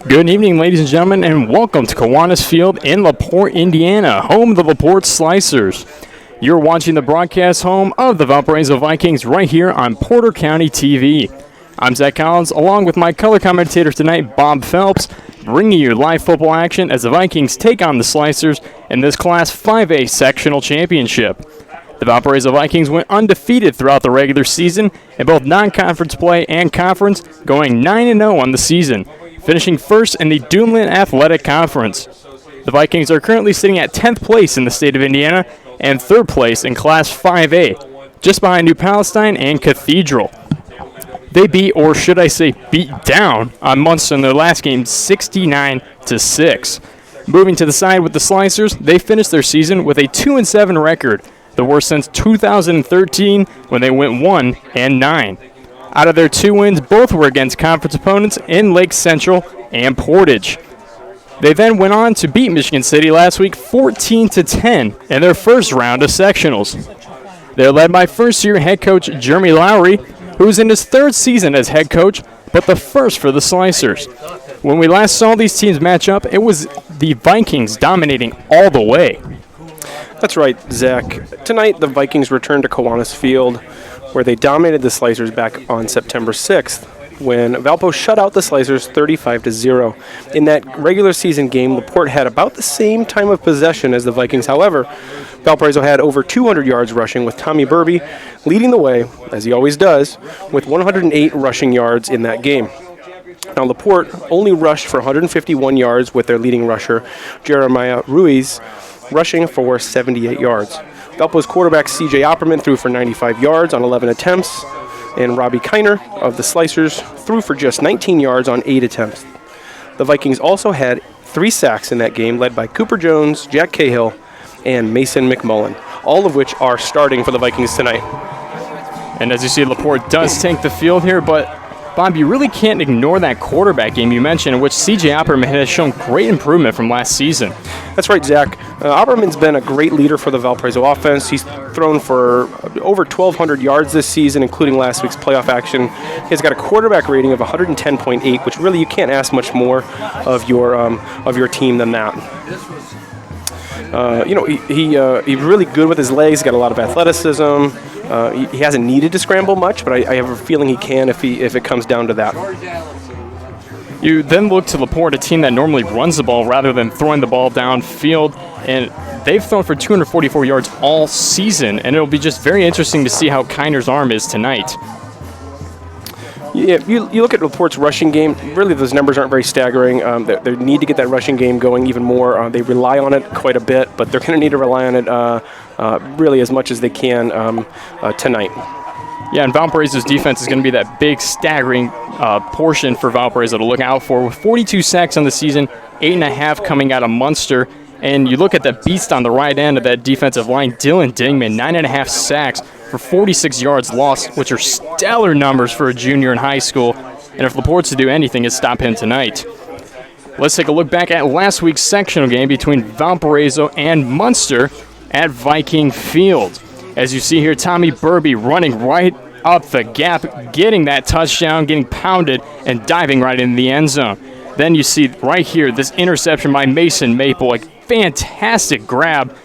Good evening, ladies and gentlemen, and welcome to Kiwanis Field in LaPorte, Indiana, home of the LaPorte Slicers. You're watching the broadcast home of the Valparaiso Vikings right here on Porter County TV. I'm Zach Collins, along with my color commentator tonight, Bob Phelps, bringing you live football action as the Vikings take on the Slicers in this Class 5A Sectional Championship. The Valparaiso Vikings went undefeated throughout the regular season in both non-conference play and conference, going 9-0 on the season, finishing first in the Duneland Athletic Conference. The Vikings are currently sitting at 10th place in the state of Indiana and 3rd place in Class 5A, just behind New Palestine and Cathedral. They beat, or should I say beat down, on Munster in their last game 69-6. Moving to the side with the Slicers, they finished their season with a 2-7 record, the worst since 2013 when they went 1-9. Out of their 2 wins, both were against conference opponents in Lake Central and Portage. They then went on to beat Michigan City last week 14-10 in their first round of sectionals. They're led by first-year head coach Jeremy Lowry, who's in his 3rd season as head coach, but the first for the Slicers. When we last saw these teams match up, it was the Vikings dominating all the way. That's right, Zach. Tonight, the Vikings returned to Kiwanis Field, where they dominated the Slicers back on September 6th, when Valpo shut out the Slicers 35-0. In that regular season game, LaPorte had about the same time of possession as the Vikings. However, Valparaiso had over 200 yards rushing, with Tommy Burby leading the way, as he always does, with 108 rushing yards in that game. Now, LaPorte only rushed for 151 yards with their leading rusher, Jeremiah Ruiz, rushing for 78 yards. Valpo's quarterback C.J. Opperman threw for 95 yards on 11 attempts, and Robbie Kiner of the Slicers threw for just 19 yards on 8 attempts. The Vikings also had 3 sacks in that game, led by Cooper Jones, Jack Cahill, and Mason McMullen, all of which are starting for the Vikings tonight. And as you see, LaPorte does take the field here, but Bob, you really can't ignore that quarterback game you mentioned, in which C.J. Opperman has shown great improvement from last season. That's right, Zach. Opperman's been a great leader for the Valparaiso offense. He's thrown for over 1,200 yards this season, including last week's playoff action. He's got a quarterback rating of 110.8, which really you can't ask much more of your team than that. He's really good with his legs. He's got a lot of athleticism. He hasn't needed to scramble much, but I have a feeling he can if it comes down to that. You then look to LaPorte, a team that normally runs the ball rather than throwing the ball downfield, and they've thrown for 244 yards all season, and it'll be just very interesting to see how Kiner's arm is tonight. Yeah, you look at LaPorte's rushing game, really those numbers aren't very staggering. They need to get that rushing game going even more. They rely on it quite a bit, but they're going to need to rely on it really as much as they can tonight. Yeah, and Valparaiso's defense is going to be that big staggering portion for Valparaiso to look out for, with 42 sacks on the season, 8.5 coming out of Munster. And you look at the beast on the right end of that defensive line, Dylan Dingman, 9.5 sacks for 46 yards lost, which are stellar numbers for a junior in high school. And if LaPorte's to do anything, it's stop him tonight. Let's take a look back at last week's sectional game between Valparaiso and Munster at Viking Field. As you see here, Tommy Burby running right up the gap, getting that touchdown, getting pounded, and diving right into the end zone. Then you see right here this interception by Mason Maple, a fantastic grab,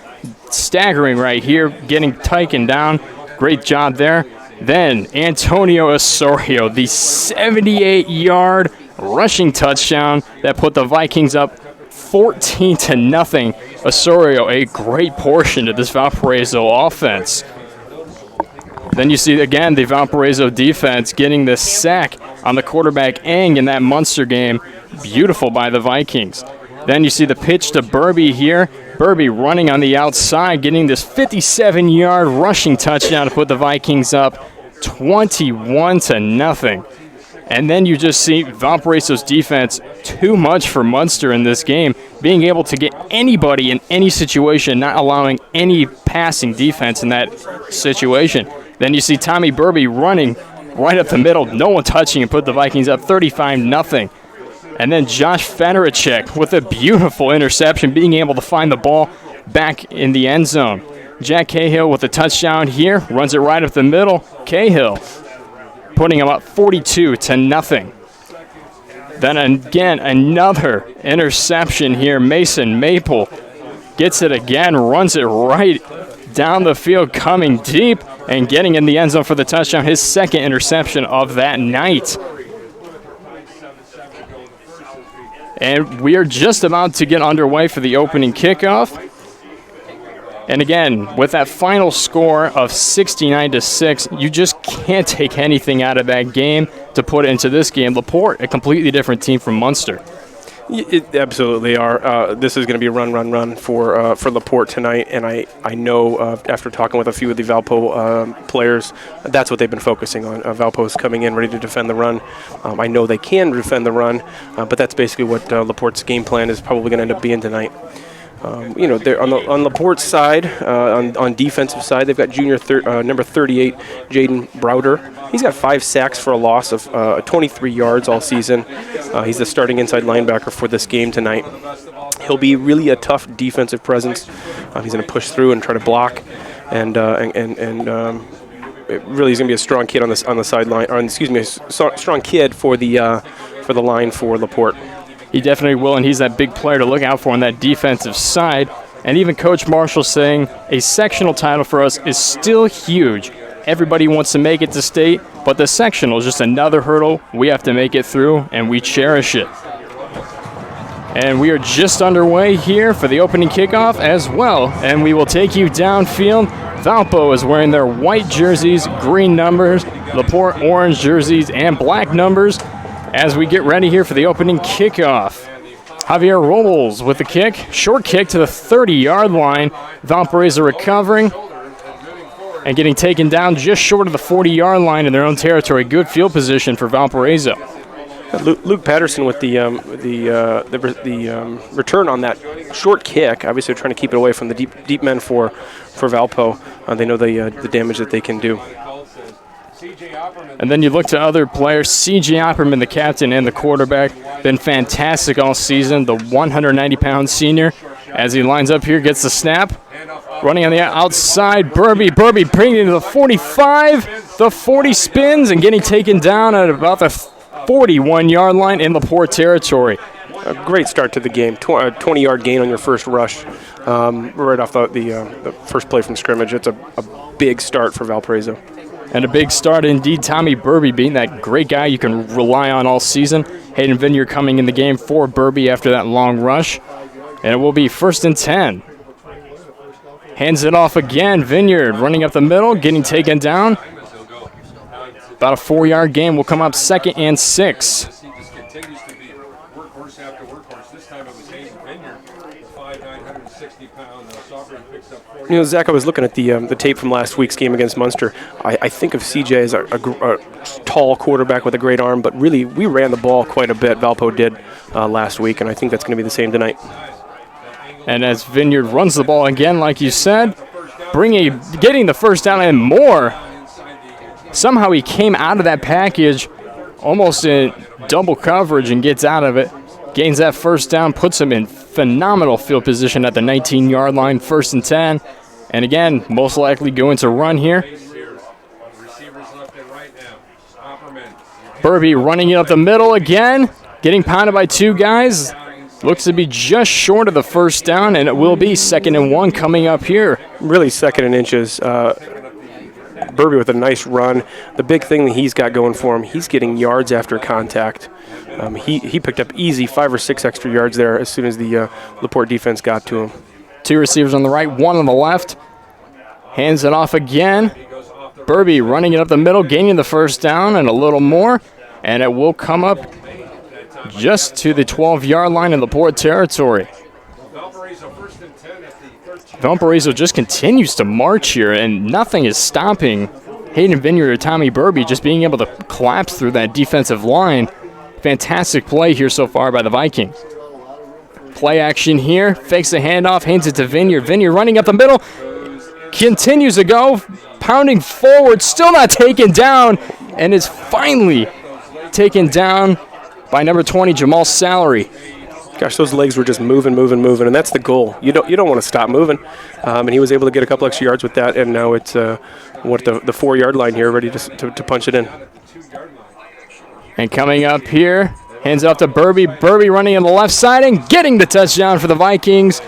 staggering right here, getting taken down. Great job there. Then Antonio Osorio, the 78-yard rushing touchdown that put the Vikings up 14-0. Osorio, a great portion of this Valparaiso offense. Then you see, again, the Valparaiso defense getting the sack on the quarterback Eng in that Munster game. Beautiful by the Vikings. Then you see the pitch to Burby here. Burby running on the outside, getting this 57-yard rushing touchdown to put the Vikings up 21-0. And then you just see Valparaiso's defense too much for Munster in this game, being able to get anybody in any situation, not allowing any passing defense in that situation. Then you see Tommy Burby running right up the middle, no one touching, and put the Vikings up 35-0. And then Josh Federicek with a beautiful interception, being able to find the ball back in the end zone. Jack Cahill with a touchdown here, runs it right up the middle. Cahill putting them up 42-0. Then again, another interception here. Mason Maple gets it again, runs it right down the field, coming deep and getting in the end zone for the touchdown. His second interception of that night. And we are just about to get underway for the opening kickoff. And again, with that final score of 69-6, you just can't take anything out of that game to put it into this game. LaPorte, a completely different team from Munster. It absolutely are. This is going to be a run for LaPorte tonight, and I know after talking with a few of the Valpo players, that's what they've been focusing on. Valpo is coming in ready to defend the run. I know they can defend the run, but that's basically what LaPorte's game plan is probably going to end up being tonight. They're on LaPorte's side, on defensive side, they've got junior number 38, Jaden Browder. He's got 5 sacks for a loss of 23 yards all season. He's the starting inside linebacker for this game tonight. He'll be really a tough defensive presence. He's going to push through and try to block, and really he's going to be a strong kid on the sideline. Or excuse me, a strong kid for the line for LaPorte. He definitely will, and he's that big player to look out for on that defensive side. And even Coach Marshall saying a sectional title for us is still huge. Everybody wants to make it to state, but the sectional is just another hurdle we have to make it through, and we cherish it. And we are just underway here for the opening kickoff as well, and we will take you downfield. Valpo is wearing their white jerseys, green numbers, LaPorte orange jerseys, and black numbers as we get ready here for the opening kickoff. Javier Robles with the kick. Short kick to the 30-yard line. Valparaiso recovering and getting taken down just short of the 40-yard line in their own territory. Good field position for Valparaiso. Luke Patterson with the return on that short kick. Obviously, they're trying to keep it away from the deep men for Valpo. They know the damage that they can do. And then you look to other players. C.J. Opperman, the captain and the quarterback, been fantastic all season. The 190-pound senior, as he lines up here, gets the snap. Running on the outside, Burby bringing it to the 45. The 40 spins and getting taken down at about the 41-yard line in LaPorte territory. A great start to the game. 20-yard gain on your first rush right off the first play from scrimmage. It's a big start for Valparaiso. And a big start indeed. Tommy Burby being that great guy you can rely on all season. Hayden Vineyard coming in the game for Burby after that long rush. And it will be 1st and 10. Hands it off again. Vineyard running up the middle, getting taken down. About a 4-yard gain will come up 2nd and 6. Zach, I was looking at the tape from last week's game against Munster. I think of CJ as a tall quarterback with a great arm, but really we ran the ball quite a bit. Valpo did last week, and I think that's going to be the same tonight. And as Vineyard runs the ball again, like you said, getting the first down and more. Somehow he came out of that package almost in double coverage and gets out of it. Gains that first down, puts him in phenomenal field position at the 19-yard line, 1st and 10. And again, most likely going to run here. Burby running it up the middle again, getting pounded by 2 guys. Looks to be just short of the first down, and it will be 2nd and 1 coming up here. Really 2nd and inches. Burby with a nice run. The big thing that he's got going for him, he's getting yards after contact. He picked up easy 5 or 6 extra yards there as soon as the LaPorte defense got to him. 2 receivers on the right, 1 on the left. Hands it off again. Burby running it up the middle, gaining the first down and a little more. And it will come up just to the 12-yard line in LaPorte territory. Valparaiso just continues to march here, and nothing is stopping Hayden Vineyard or Tommy Burby just being able to collapse through that defensive line. Fantastic play here so far by the Vikings. Play action here, fakes the handoff, hands it to Vineyard. Vineyard running up the middle, continues to go, pounding forward, still not taken down, and is finally taken down by number 20, Jamal Salary. Gosh, those legs were just moving, and that's the goal. You don't want to stop moving, and he was able to get a couple extra yards with that, and now it's the 4-yard line here, ready to punch it in. And coming up here, hands off to Burby. Burby running on the left side and getting the touchdown for the Vikings.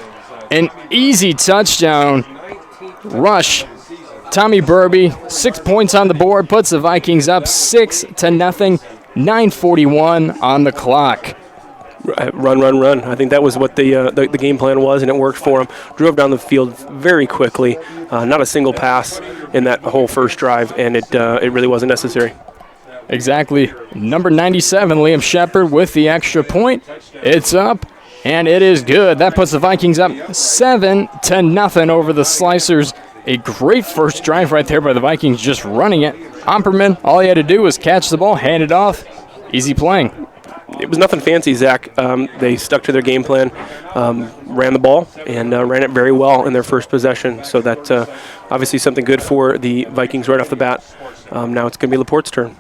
An easy touchdown rush. Tommy Burby, 6 points on the board, puts the Vikings up 6-0, 9:41 on the clock. Run. I think that was what the game plan was, and it worked for him. Drove down the field very quickly. Not a single pass in that whole first drive, and it really wasn't necessary. Exactly. Number 97, Liam Shepard with the extra point. It's up, and it is good. That puts the Vikings up 7-0 over the Slicers. A great first drive right there by the Vikings, just running it. Omperman, all he had to do was catch the ball, hand it off. Easy playing. It was nothing fancy, Zach. They stuck to their game plan, ran the ball, and ran it very well in their first possession. So that's obviously something good for the Vikings right off the bat. Now it's going to be LaPorte's turn.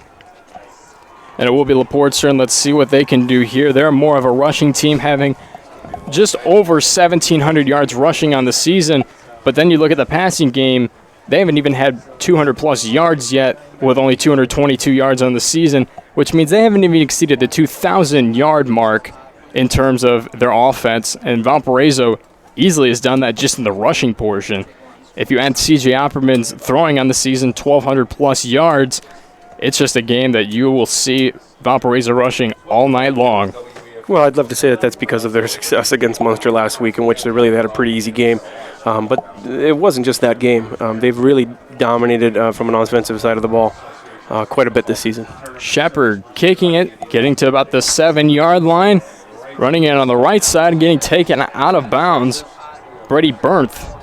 And it will be LaPorte's turn. Let's see what they can do here. They're more of a rushing team, having just over 1,700 yards rushing on the season. But then you look at the passing game, they haven't even had 200-plus yards yet with only 222 yards on the season, which means they haven't even exceeded the 2,000-yard mark in terms of their offense. And Valparaiso easily has done that just in the rushing portion. If you add C.J. Opperman's throwing on the season, 1,200-plus yards, it's just a game that you will see Valparaiso rushing all night long. Well, I'd love to say that that's because of their success against Munster last week, in which they really had a pretty easy game. But it wasn't just that game. They've really dominated from an offensive side of the ball quite a bit this season. Shepard kicking it, getting to about the 7-yard line, running it on the right side and getting taken out of bounds. Brady Bernth.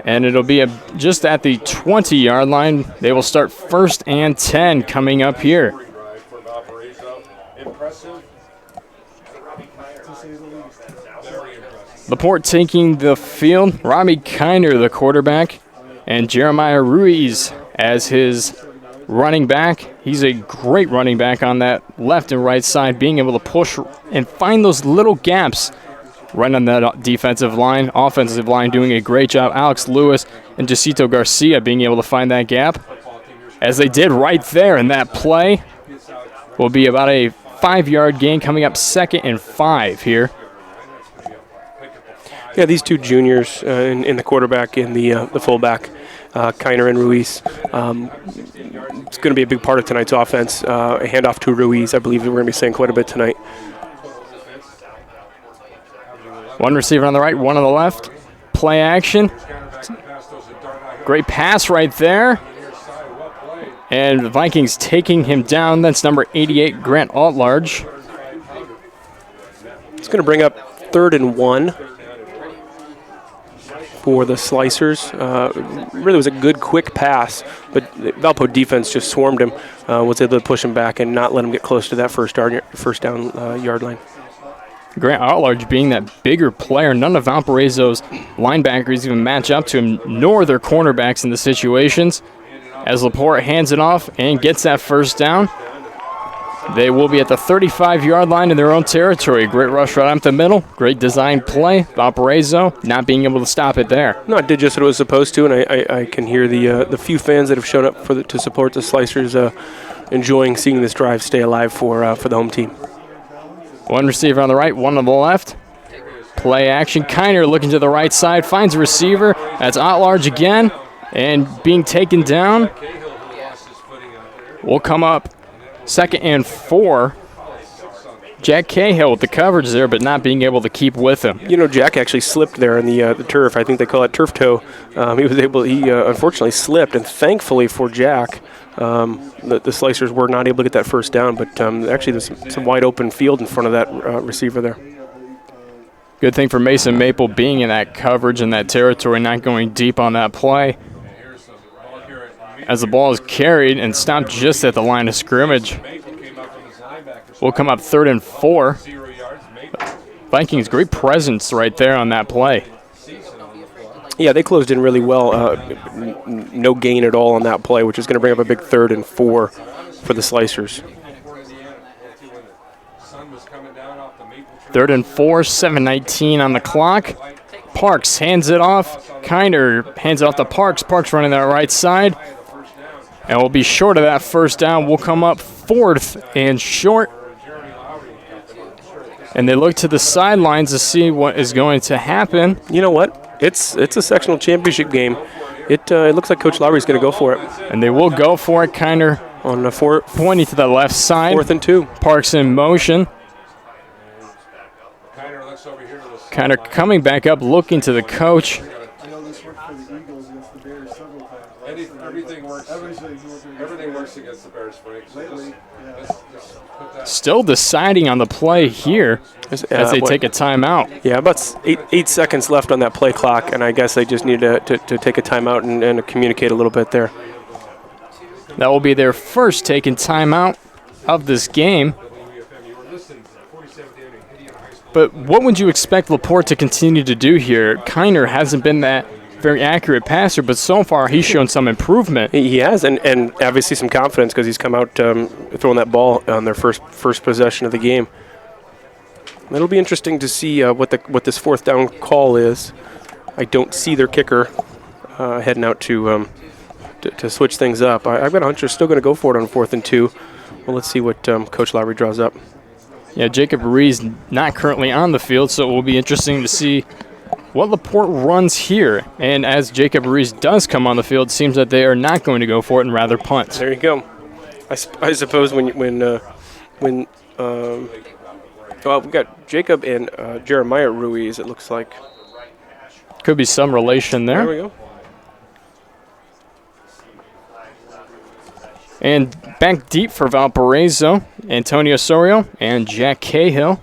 And it'll be just at the 20-yard line. They will start 1st and 10 coming up here. LaPorte taking the field. Robbie Kiner, the quarterback, and Jeremiah Ruiz as his running back. He's a great running back on that left and right side, being able to push and find those little gaps right on that defensive line. Offensive line doing a great job. Alex Lewis and Jacinto Garcia being able to find that gap, as they did right there in that play. Will be about a 5-yard gain coming up 2nd and 5 here. Yeah, these two juniors in the quarterback and the fullback, Kiner and Ruiz, it's going to be a big part of tonight's offense. A handoff to Ruiz, I believe we're going to be saying quite a bit tonight. One receiver on the right, one on the left. Play action. Great pass right there. And the Vikings taking him down. That's number 88, Grant Altlarge. It's going to bring up 3rd and 1 for the Slicers. Really was a good, quick pass, but Valpo defense just swarmed him, was able to push him back and not let him get close to that first down yard line. Grant Outlarge being that bigger player. None of Valparaiso's linebackers even match up to him, nor their cornerbacks in the situations. As LaPorte hands it off and gets that first down, they will be at the 35-yard line in their own territory. Great rush right up the middle. Great design play. Valparaiso not being able to stop it there. No, it did just what it was supposed to, and I can hear the few fans that have shown up to support the Slicers enjoying seeing this drive stay alive for the home team. One receiver on the right, one on the left. Play action. Kiner looking to the right side, finds a receiver. That's Outlarge again, and being taken down. Will come up 2nd and 4. Jack Cahill with the coverage there, but not being able to keep with him. You know, Jack actually slipped there in the turf. I think they call it turf toe. He unfortunately slipped, and thankfully for Jack, the Slicers were not able to get that first down, but actually there's some wide open field in front of that receiver there. Good thing for Mason Maple being in that coverage in that territory, not going deep on that play. As the ball is carried and stopped just at the line of scrimmage. Will come up 3rd and 4. Vikings, great presence right there on that play. Yeah, they closed in really well. No gain at all on that play, which is going to bring up a big 3rd and 4 for the Slicers. 3rd and 4, 7:19 on the clock. Parks hands it off. Kiner hands it off to Parks. Parks running that right side. And we'll be short of that first down. We'll come up 4th and short. And they look to the sidelines to see what is going to happen. You know what? It's a sectional championship game. It looks like Coach Lowry's going to go for it. And they will go for it. Kiner on the pointing to the left side. 4th and 2. Parks in motion. Kiner coming back up, looking to the coach. Everything works against the Bears, Frank. Still deciding on the play here as they take a timeout. Yeah, about 8 seconds left on that play clock, and I guess they just need to take a timeout and communicate a little bit there. That will be their first taken timeout of this game. But what would you expect LaPorte to continue to do here? Kiner hasn't been that very accurate passer, but so far he's shown some improvement. He has, and obviously some confidence because he's come out throwing that ball on their first possession of the game. It'll be interesting to see what this 4th down call is. I don't see their kicker heading out to switch things up. I've got a hunch they're still going to go for it on 4th and 2. Well, let's see what Coach Lowry draws up. Yeah, Jacob Ruiz not currently on the field, so it will be interesting to see what LaPorte runs here. And as Jacob Ruiz does come on the field, it seems that they are not going to go for it and rather punt. There you go. I suppose when we got Jacob and Jeremiah Ruiz, it looks like. Could be some relation there. There we go. And back deep for Valparaiso, Antonio Osorio and Jack Cahill,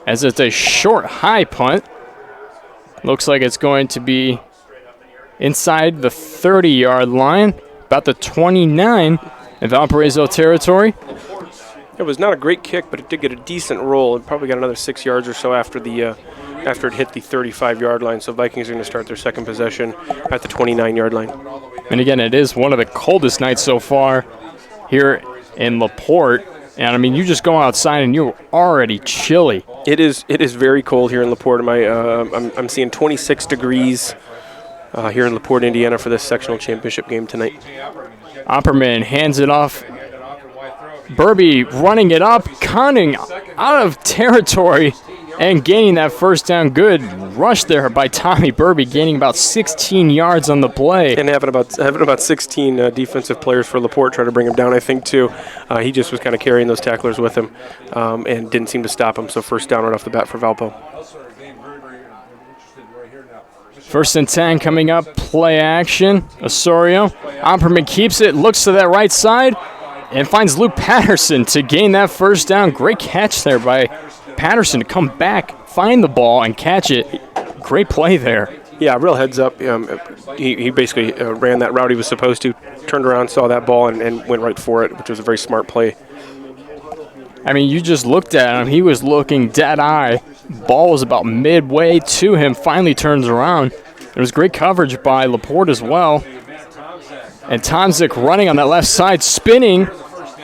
as it's a short, high punt. Looks like it's going to be inside the 30-yard line, about the 29 in Valparaiso territory. It was not a great kick, but it did get a decent roll. It probably got another 6 yards or so after it hit the 35-yard line. So Vikings are going to start their second possession at the 29-yard line. And again, it is one of the coldest nights so far here in LaPorte. And I mean, you just go outside and you're already chilly. It is very cold here in LaPorte. I'm seeing 26 degrees here in LaPorte, Indiana for this sectional championship game tonight. Opperman hands it off. Burby running it up, cunning out of territory and gaining that first down. Good rush there by Tommy Burby, gaining about 16 yards on the play. And having about 16 defensive players for LaPorte try to bring him down, I think, too. He just was kind of carrying those tacklers with him and didn't seem to stop him. So first down right off the bat for Valpo. 1st and 10 coming up, play action. Osorio, Opperman keeps it, looks to that right side, and finds Luke Patterson to gain that first down. Great catch there by Patterson to come back, find the ball, and catch it. Great play there. Yeah, real heads up. He basically ran that route he was supposed to, turned around, saw that ball, and went right for it, which was a very smart play. I mean, you just looked at him. He was looking dead-eye. Ball was about midway to him, finally turns around. There was great coverage by LaPorte as well. And Tomzik running on that left side, spinning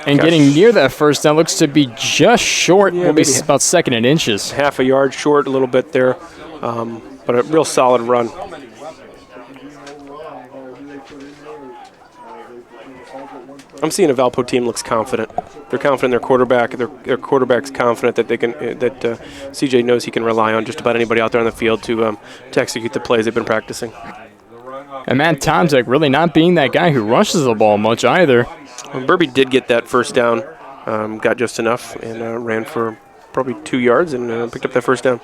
and getting near that first down. Looks to be just short. Will be about 2nd and inches. Half a yard short, a little bit there, but a real solid run. I'm seeing a Valpo team looks confident. They're confident in their quarterback. Their quarterback's confident that CJ knows he can rely on just about anybody out there on the field to execute the plays they've been practicing. And Matt Tomzik really not being that guy who rushes the ball much either. Burby did get that first down, got just enough, and ran for probably 2 yards and picked up that first down.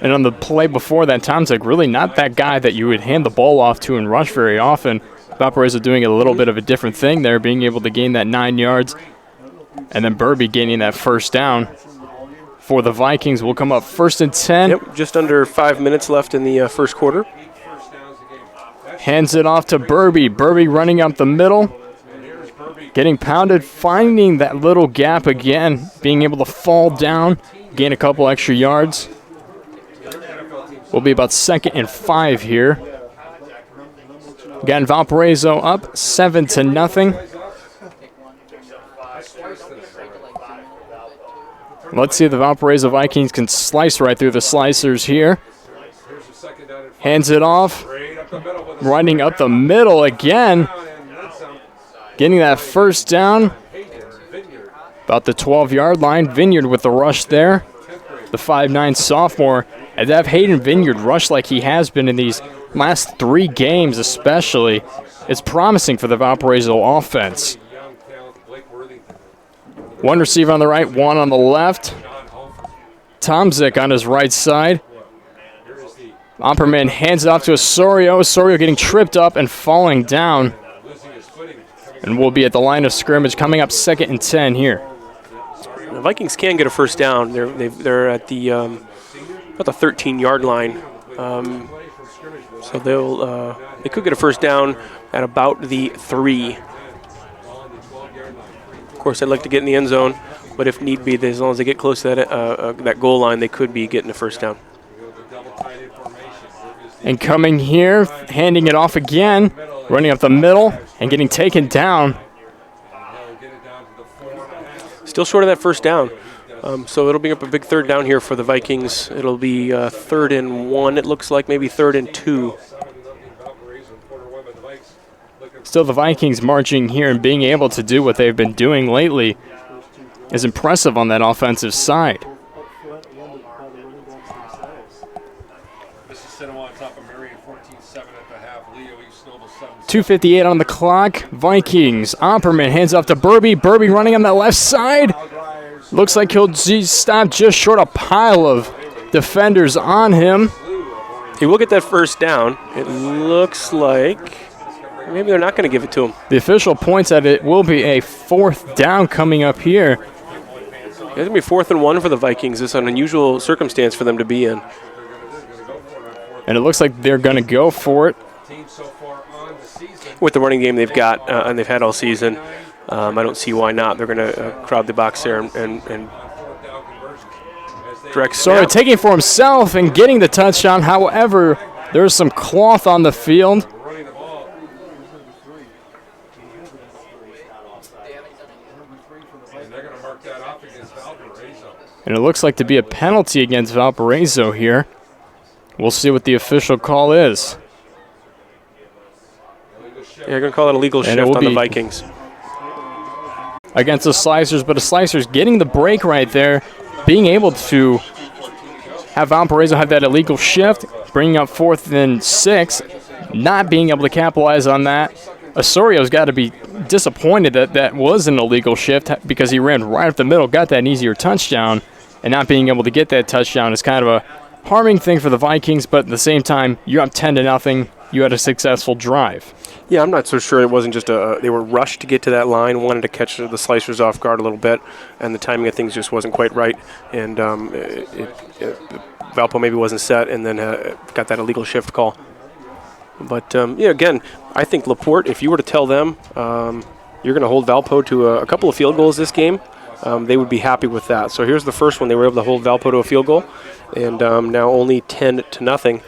And on the play before that, Tomzik really not that guy that you would hand the ball off to and rush very often. Valparaiso doing a little bit of a different thing there, being able to gain that 9 yards. And then Burby gaining that first down for the Vikings. Will come up 1st and 10. Yep, just under 5 minutes left in the first quarter. Hands it off to Burby. Burby running up the middle. Getting pounded, finding that little gap again. Being able to fall down, gain a couple extra yards. Will be about 2nd and 5 here. Again, Valparaiso up 7-0. Let's see if the Valparaiso Vikings can slice right through the slicers here. hands it off, Straight up the middle with a running up the middle again, and then some. getting that first down. Vineyard. About the 12-yard line. Vineyard with the rush there. The 5'9 sophomore. And to have Hayden Vineyard rush like he has been in these last 3 games especially, it's promising for the Valparaiso offense. Young talent, Blake Worthington. One receiver on the right, one on the left. Tomzik on his right side. Opperman hands it off to Osorio. Osorio getting tripped up and falling down. And we'll be at the line of scrimmage coming up 2nd and 10 here. The Vikings can get a first down. They're at the about the 13-yard line. So they could get a first down at about the 3. Of course, I'd like to get in the end zone, but if need be, as long as they get close to that goal line, they could be getting a first down. And coming here, handing it off again, running up the middle and getting taken down. Still short of that first down. So it'll be up a big third down here for the Vikings. It'll be 3rd and 1, it looks like, maybe 3rd and 2. Still the Vikings marching here and being able to do what they've been doing lately is impressive on that offensive side. 2:58 on the clock. Vikings. Opperman hands off to Burby. Burby running on that left side. Looks like he'll stop just short a pile of defenders on him. He will get that first down. It looks like maybe they're not going to give it to him. The official points that it will be a 4th down coming up here. It's going to be 4th and 1 for the Vikings. It's an unusual circumstance for them to be in. And it looks like they're going to go for it. With the running game they've got and they've had all season, I don't see why not. They're going to crowd the box there and direct snap. So taking it for himself and getting the touchdown. However, there's some cloth on the field. And it looks like to be a penalty against Valparaiso here. We'll see what the official call is. Yeah, they're going to call it a legal shift on the Vikings. Against the Slicers, but the Slicers getting the break right there, being able to have Valparaiso have that illegal shift, bringing up 4th and 6, not being able to capitalize on that. Osorio's got to be disappointed that that was an illegal shift because he ran right up the middle, got that easier touchdown, and not being able to get that touchdown is kind of a harming thing for the Vikings, but at the same time, you're up 10-0, you had a successful drive. Yeah, I'm not so sure it wasn't just they were rushed to get to that line, wanted to catch the Slicers off guard a little bit, and the timing of things just wasn't quite right, and Valpo maybe wasn't set, and then got that illegal shift call. But, yeah, again, I think LaPorte, if you were to tell them you're going to hold Valpo to a couple of field goals this game, they would be happy with that. So here's the first one. They were able to hold Valpo to a field goal, and now only 10-0.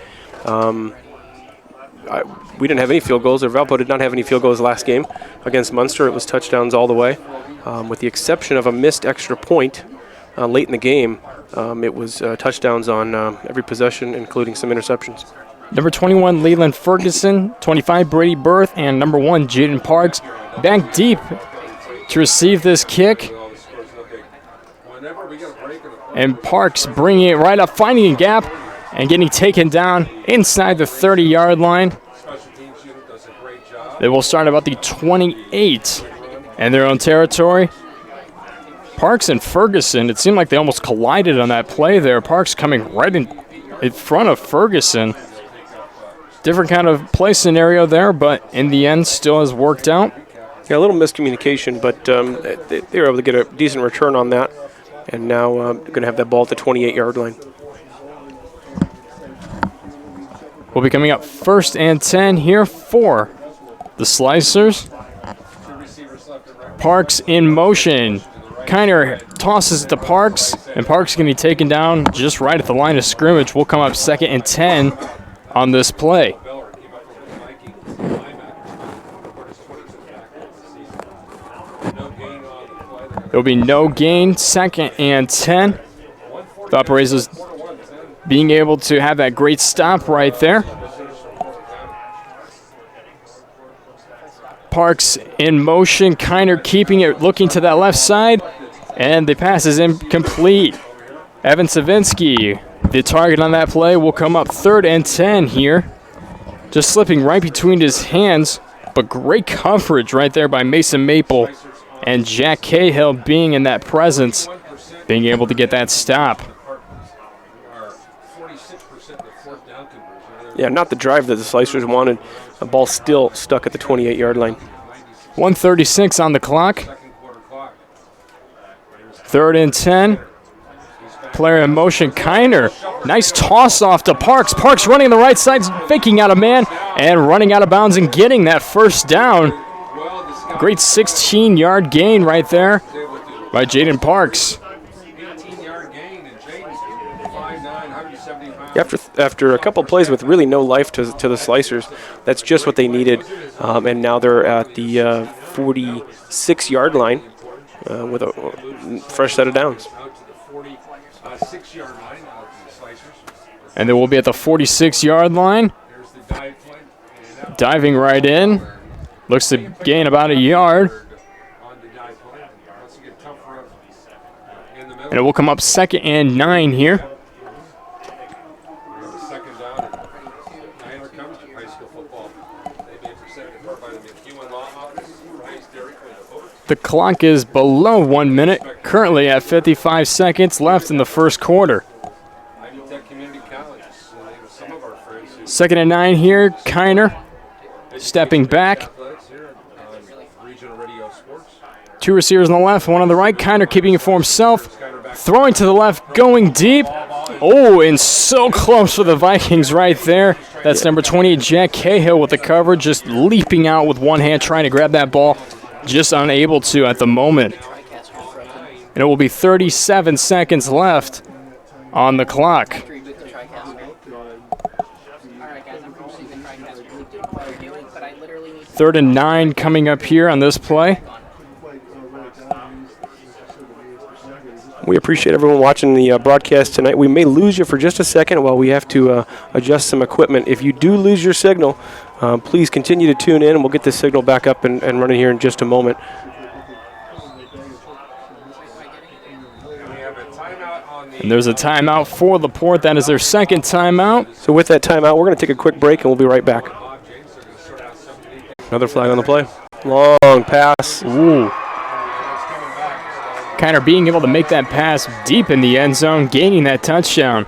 We didn't have any field goals, or Valpo did not have any field goals last game against Munster. It was touchdowns all the way, with the exception of a missed extra point late in the game. It was touchdowns on every possession, including some interceptions. Number 21, Leland Ferguson, 25, Brady Berth, and number 1, Jaden Parks, back deep to receive this kick. And Parks bringing it right up, finding a gap, and getting taken down inside the 30-yard line. They will start about the 28 in their own territory. Parks and Ferguson, it seemed like they almost collided on that play there. Parks coming right in front of Ferguson. Different kind of play scenario there, but in the end still has worked out. Yeah, a little miscommunication, but they were able to get a decent return on that. And now going to have that ball at the 28-yard line. We'll be coming up 1st and 10 here for the Slicers. Parks in motion. Kiner tosses it to Parks, and Parks can be taken down just right at the line of scrimmage. We'll come up 2nd and 10 on this play. There'll be no gain, 2nd and 10. Valparaiso's being able to have that great stop right there. Parks in motion, Kiner keeping it, looking to that left side, and the pass is incomplete. Evan Savinsky, the target on that play, will come up 3rd and 10 here. Just slipping right between his hands, but great coverage right there by Mason Maple, and Jack Cahill being in that presence, being able to get that stop. Yeah, not the drive that the Slicers wanted. The ball still stuck at the 28-yard line. 1:36 on the clock. 3rd and 10. Player in motion, Kiner. Nice toss off to Parks. Parks running the right side, faking out a man, and running out of bounds and getting that first down. Great 16-yard gain right there by Jaden Parks. After a couple plays with really no life to the Slicers, that's just what they needed. And now they're at the 46-yard line with a fresh set of downs. And they will be at the 46-yard line. Diving right in. Looks to gain about a yard. And it will come up 2nd and 9 here. The clock is below 1 minute, currently at 55 seconds left in the first quarter. 2nd and 9 here, Kiner stepping back. 2 receivers on the left, 1 on the right. Kiner keeping it for himself, throwing to the left, going deep. Oh, and so close for the Vikings right there. That's number 28, Jack Cahill with the cover, just leaping out with one hand, trying to grab that ball. Just unable to at the moment. And it will be 37 seconds left on the clock. 3rd and 9 coming up here on this play. We appreciate everyone watching the broadcast tonight. We may lose you for just a second while we have to adjust some equipment. If you do lose your signal, please continue to tune in, and we'll get this signal back up and running here in just a moment. And there's a timeout for LaPorte. That is their 2nd timeout. So with that timeout, we're going to take a quick break, and we'll be right back. Another flag on the play. Long pass. Ooh. Kiner being able to make that pass deep in the end zone, gaining that touchdown.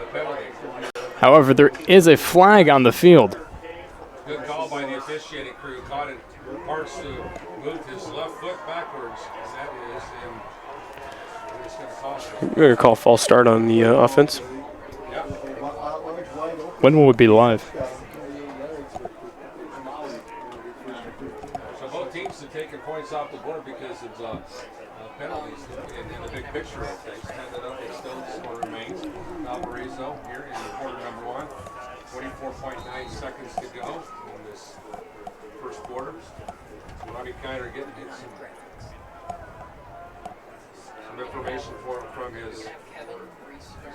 However, there is a flag on the field. Good call by the officiating crew. Caught it. Parks moved his left foot backwards, and that is it's going to cost him. We're going to call false start on the offense. When will it be live? So both teams have taken points off the board because of penalties in the big picture of things. 10-0, but still the score remains. Valparaiso here in quarter number 1. 24.9 seconds to go in this first quarter. Robbie Kiner getting some information from his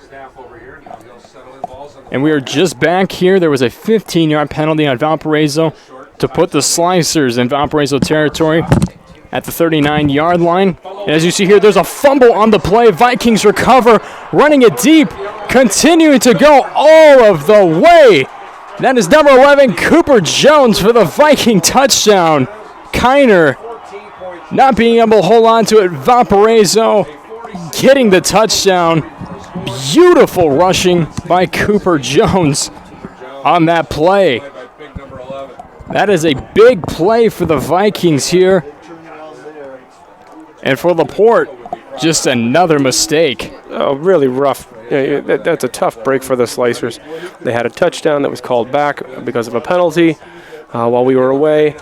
staff over here. Now he'll settle in balls on the. And we are just back here. There was a 15-yard penalty on Valparaiso to put the Slicers in Valparaiso territory at the 39-yard line. And as you see here, there's a fumble on the play. Vikings recover, running it deep, continuing to go all of the way. That is number 11, Cooper Jones for the Viking touchdown. Kiner not being able to hold on to it. Valparaiso getting the touchdown. Beautiful rushing by Cooper Jones on that play. That is a big play for the Vikings here. And for LaPorte, just another mistake. Oh, really rough. Yeah, that's a tough break for the Slicers. They had a touchdown that was called back because of a penalty while we were away.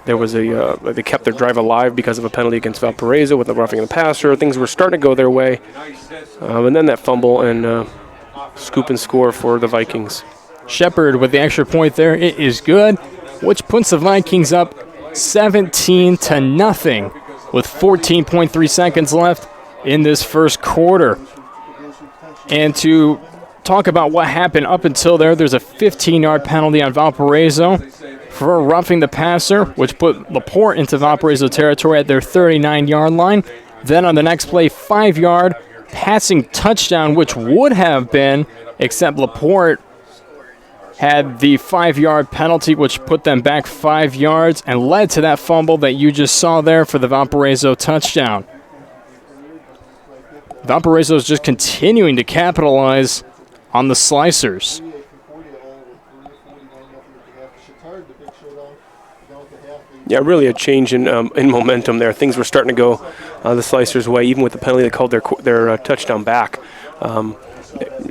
There was they kept their drive alive because of a penalty against Valparaiso with the roughing the passer. Things were starting to go their way. And then that fumble and scoop and score for the Vikings. Shepard with the extra point there. It is good, which puts the Vikings up 17-0 with 14.3 seconds left in this first quarter. And to talk about what happened up until there. There's a 15-yard penalty on Valparaiso for roughing the passer, which put LaPorte into Valparaiso territory at their 39-yard line. Then on the next play, 5-yard passing touchdown, which would have been, except LaPorte had the 5-yard penalty, which put them back 5 yards and led to that fumble that you just saw there for the Valparaiso touchdown. Valparaiso is just continuing to capitalize on the Slicers. Yeah, really a change in momentum there. Things were starting to go the Slicers' way, even with the penalty that called their touchdown back.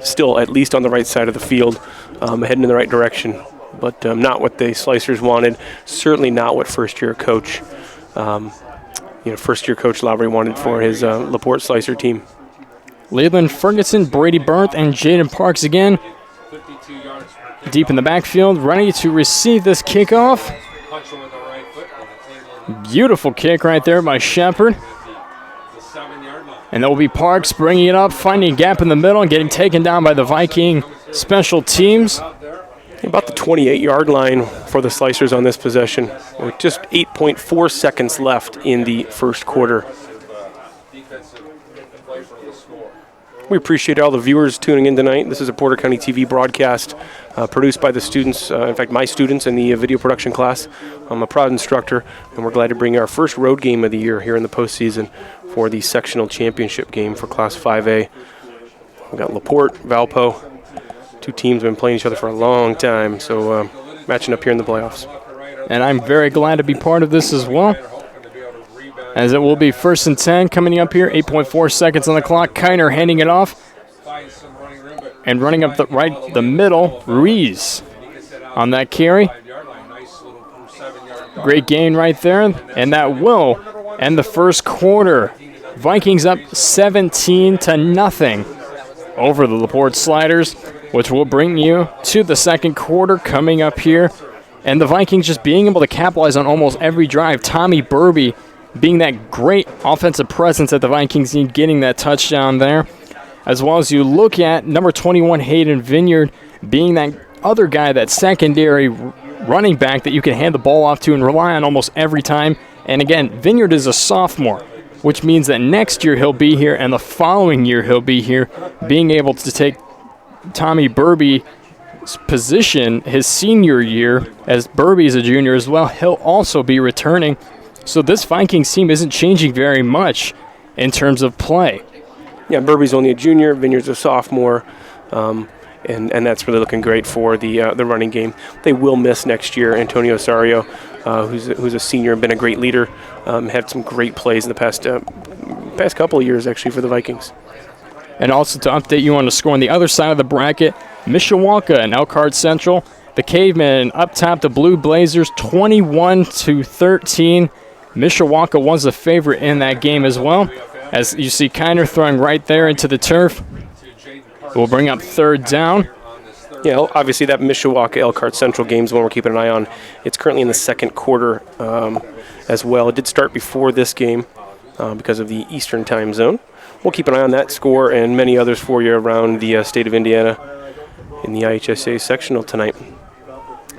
Still at least on the right side of the field, heading in the right direction, but not what the Slicers wanted. Certainly not what first-year coach Lowry wanted for his LaPorte Slicer team. Leland Ferguson, Brady Berth, and Jaden Parks again deep in the backfield, ready to receive this kickoff. Beautiful kick right there by Shepard. And that will be Parks bringing it up, finding a gap in the middle, and getting taken down by the Viking special teams. About the 28-yard line for the Slicers on this possession, with just 8.4 seconds left in the first quarter. We appreciate all the viewers tuning in tonight. This is a Porter County TV broadcast produced by the students, in fact, my students in the video production class. I'm a proud instructor, and we're glad to bring our first road game of the year here in the postseason for the sectional championship game for Class 5A. We've got LaPorte, Valpo, two teams have been playing each other for a long time, so matching up here in the playoffs. And I'm very glad to be part of this as well, as it will be 1st and 10 coming up here, 8.4 seconds on the clock. Kiner handing it off and running up the middle, Ruiz on that carry. Great gain right there, and that will end the first quarter. Vikings up 17-0 over the LaPorte Sliders, which will bring you to the second quarter coming up here. And the Vikings just being able to capitalize on almost every drive. Tommy Burby being that great offensive presence that the Vikings need, getting that touchdown there. As well as you look at number 21, Hayden Vineyard, being that other guy, that secondary running back that you can hand the ball off to and rely on almost every time. And again, Vineyard is a sophomore, which means that next year he'll be here and the following year he'll be here, being able to take Tommy Burby's position his senior year, as Burby is a junior as well. He'll also be returning. So this Vikings team isn't changing very much in terms of play. Yeah, Burby's only a junior, Vineyard's a sophomore, and that's really looking great for the running game. They will miss next year Antonio Osario, who's a senior and been a great leader, had some great plays in the past couple of years actually for the Vikings. And also to update you on the score on the other side of the bracket, Mishawaka and Elkhart Central, the Cavemen up top, the Blue Blazers 21-13. Mishawaka was the favorite in that game as well. As you see Kiner throwing right there into the turf. We'll bring up third down. Yeah, obviously that Mishawaka-Elkhart Central game is one we're keeping an eye on. It's currently in the second quarter as well. It did start before this game because of the Eastern time zone. We'll keep an eye on that score and many others for you around the state of Indiana in the IHSAA sectional tonight.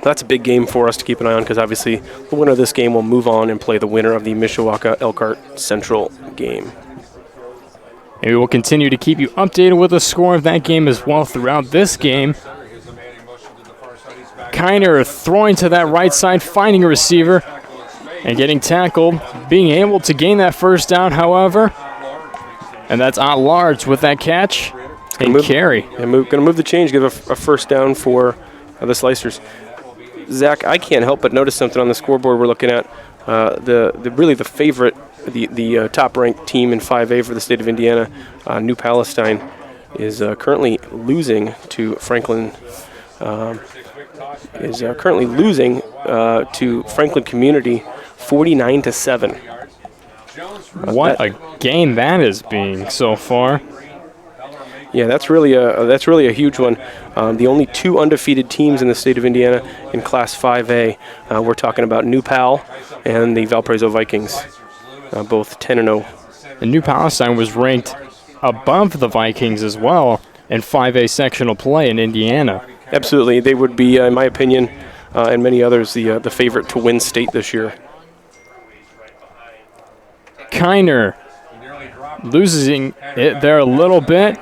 That's a big game for us to keep an eye on because obviously the winner of this game will move on and play the winner of the Mishawaka-Elkhart Central game. And we will continue to keep you updated with the score of that game as well throughout this game. Kiner throwing to that right side, finding a receiver and getting tackled, being able to gain that first down, however. And that's at large with that catch and carry. And going to move the change, give a first down for the Slicers. Zach, I can't help but notice something on the scoreboard we're looking at. The favorite, the top-ranked team in 5A for the state of Indiana, New Palestine, is currently losing to Franklin. To Franklin Community, 49-7. What a game that is being so far. Yeah, that's really a huge one. The only two undefeated teams in the state of Indiana in Class 5A. We're talking about New Pal and the Valparaiso Vikings, both 10-0. And New Palestine was ranked above the Vikings as well in 5A sectional play in Indiana. Absolutely. They would be, in my opinion, and many others, the favorite to win state this year. Kiner losing it there a little bit.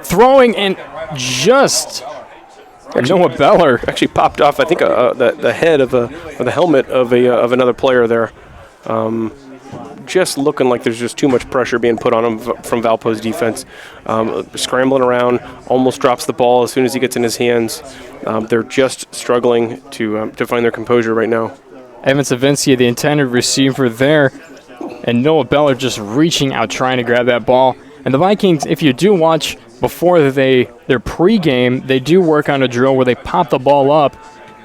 Throwing and just Noah Beller Actually popped off, I think, the head of the helmet of another player there. Just looking like there's just too much pressure being put on him from Valpo's defense. Scrambling around, almost drops the ball as soon as he gets in his hands. They're just struggling to find their composure right now. Evan Savincia, the intended receiver there, and Noah Beller just reaching out trying to grab that ball. And the Vikings, if you do watch before their pregame, they do work on a drill where they pop the ball up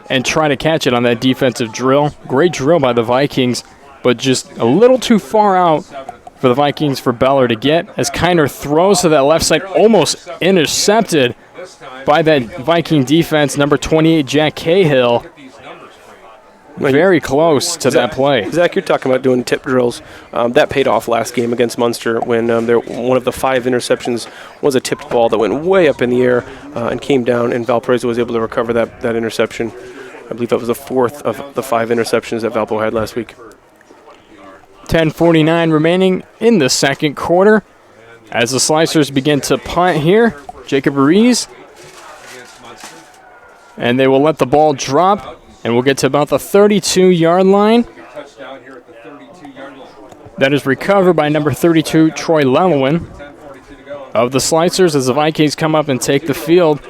and try to catch it on that defensive drill. Great drill by the Vikings, but just a little too far out for the Vikings for Beller to get as Kiner throws to that left side, almost intercepted by that Viking defense, number 28, Jack Cahill. Very close to that play. Zach, you're talking about doing tip drills. That paid off last game against Munster when one of the 5 interceptions was a tipped ball that went way up in the air and came down, and Valparaiso was able to recover that interception. I believe that was the 4th of the 5 interceptions that Valpo had last week. 10:49 remaining in the second quarter. As the Slicers begin to punt here, Jacob Rees. And they will let the ball drop, and we'll get to about the 32-yard line. That is recovered by number 32, Troy Lelwin of the Slicers as the Vikings come up and take the field.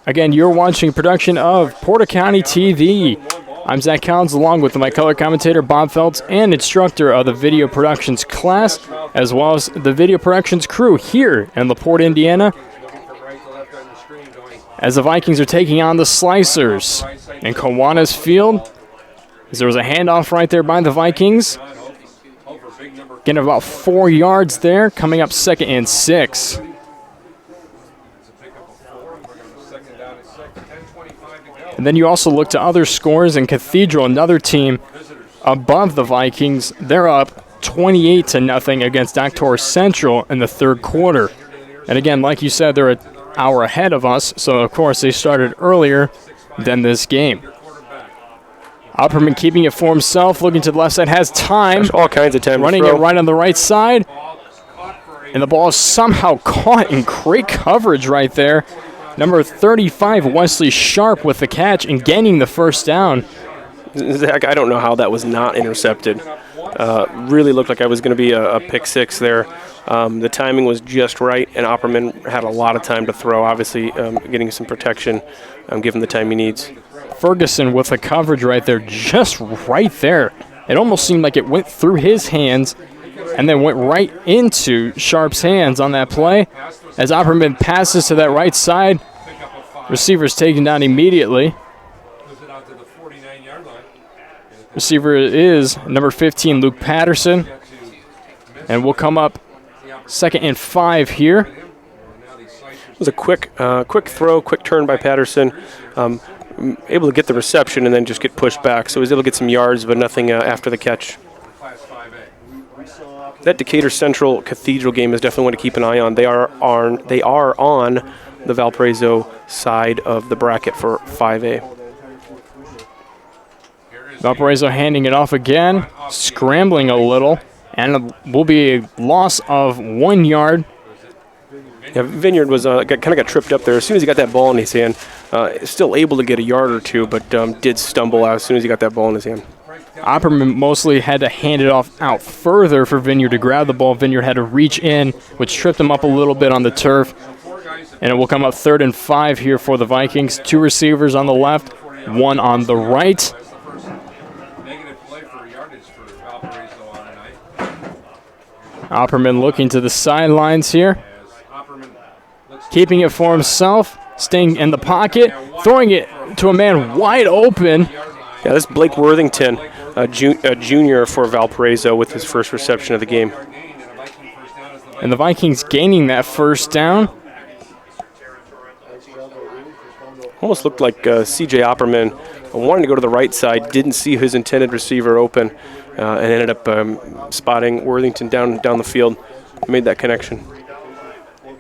Again, you're watching production of Porter County TV. I'm Zach Collins, along with my color commentator Bob Feltz and instructor of the video productions class, as well as the video productions crew here in LaPorte, Indiana, as the Vikings are taking on the Slicers in Kiwanis Field. As there was a handoff right there by the Vikings. Getting about 4 yards there, coming up 2nd and 6. And then you also look to other scores, and Cathedral, another team above the Vikings, they're up 28-0 against Doctor Central in the third quarter. And again, like you said, they're an hour ahead of us, so of course they started earlier than this game. Opperman keeping it for himself, looking to the left side, has time. There's all kinds of time. Running it right on the right side. And the ball is somehow caught in great coverage right there. Number 35, Wesley Sharp, with the catch and gaining the first down. Zach, I don't know how that was not intercepted. Really looked like I was going to be a pick 6 there. The timing was just right, and Opperman had a lot of time to throw, obviously getting some protection, given the time he needs. Ferguson with the coverage right there, just right there. It almost seemed like it went through his hands and then went right into Sharp's hands on that play. As Opperman passes to that right side, receiver's taken down immediately. Receiver is number 15, Luke Patterson. And we'll come up 2nd and 5 here. It was a quick throw, quick turn by Patterson. Able to get the reception and then just get pushed back. So he was able to get some yards, but nothing after the catch. That Decatur Central Cathedral game is definitely one to keep an eye on. They are on the Valparaiso side of the bracket for 5A. Valparaiso handing it off again, scrambling a little, and it will be a loss of 1 yard. Yeah, Vineyard was kind of got tripped up there. As soon as he got that ball in his hand, still able to get a yard or two, but did stumble out as soon as he got that ball in his hand. Opperman mostly had to hand it off out further for Vineyard to grab the ball. Vineyard had to reach in, which tripped him up a little bit on the turf. And it will come up 3rd and 5 here for the Vikings. 2 receivers on the left, 1 on the right. Opperman looking to the sidelines here. Keeping it for himself, staying in the pocket, throwing it to a man wide open. Yeah, this is Blake Worthington, a junior for Valparaiso, with his first reception of the game. And the Vikings gaining that first down. Almost looked like C.J. Opperman wanted to go to the right side, didn't see his intended receiver open, and ended up spotting Worthington down the field, made that connection.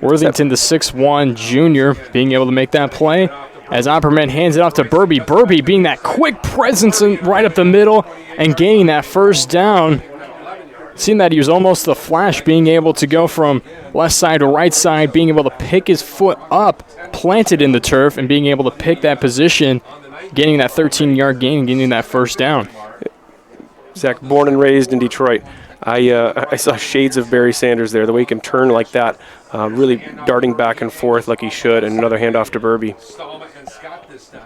Worthington, the 6'1 junior, being able to make that play. As Opperman hands it off to Burby. Burby being that quick presence right up the middle and gaining that first down. Seeing that he was almost the Flash, being able to go from left side to right side, being able to pick his foot up, planted in the turf, and being able to pick that position, getting that 13-yard gain and getting that first down. Zach, born and raised in Detroit. I saw shades of Barry Sanders there, the way he can turn like that, really darting back and forth like he should, and another handoff to Burby.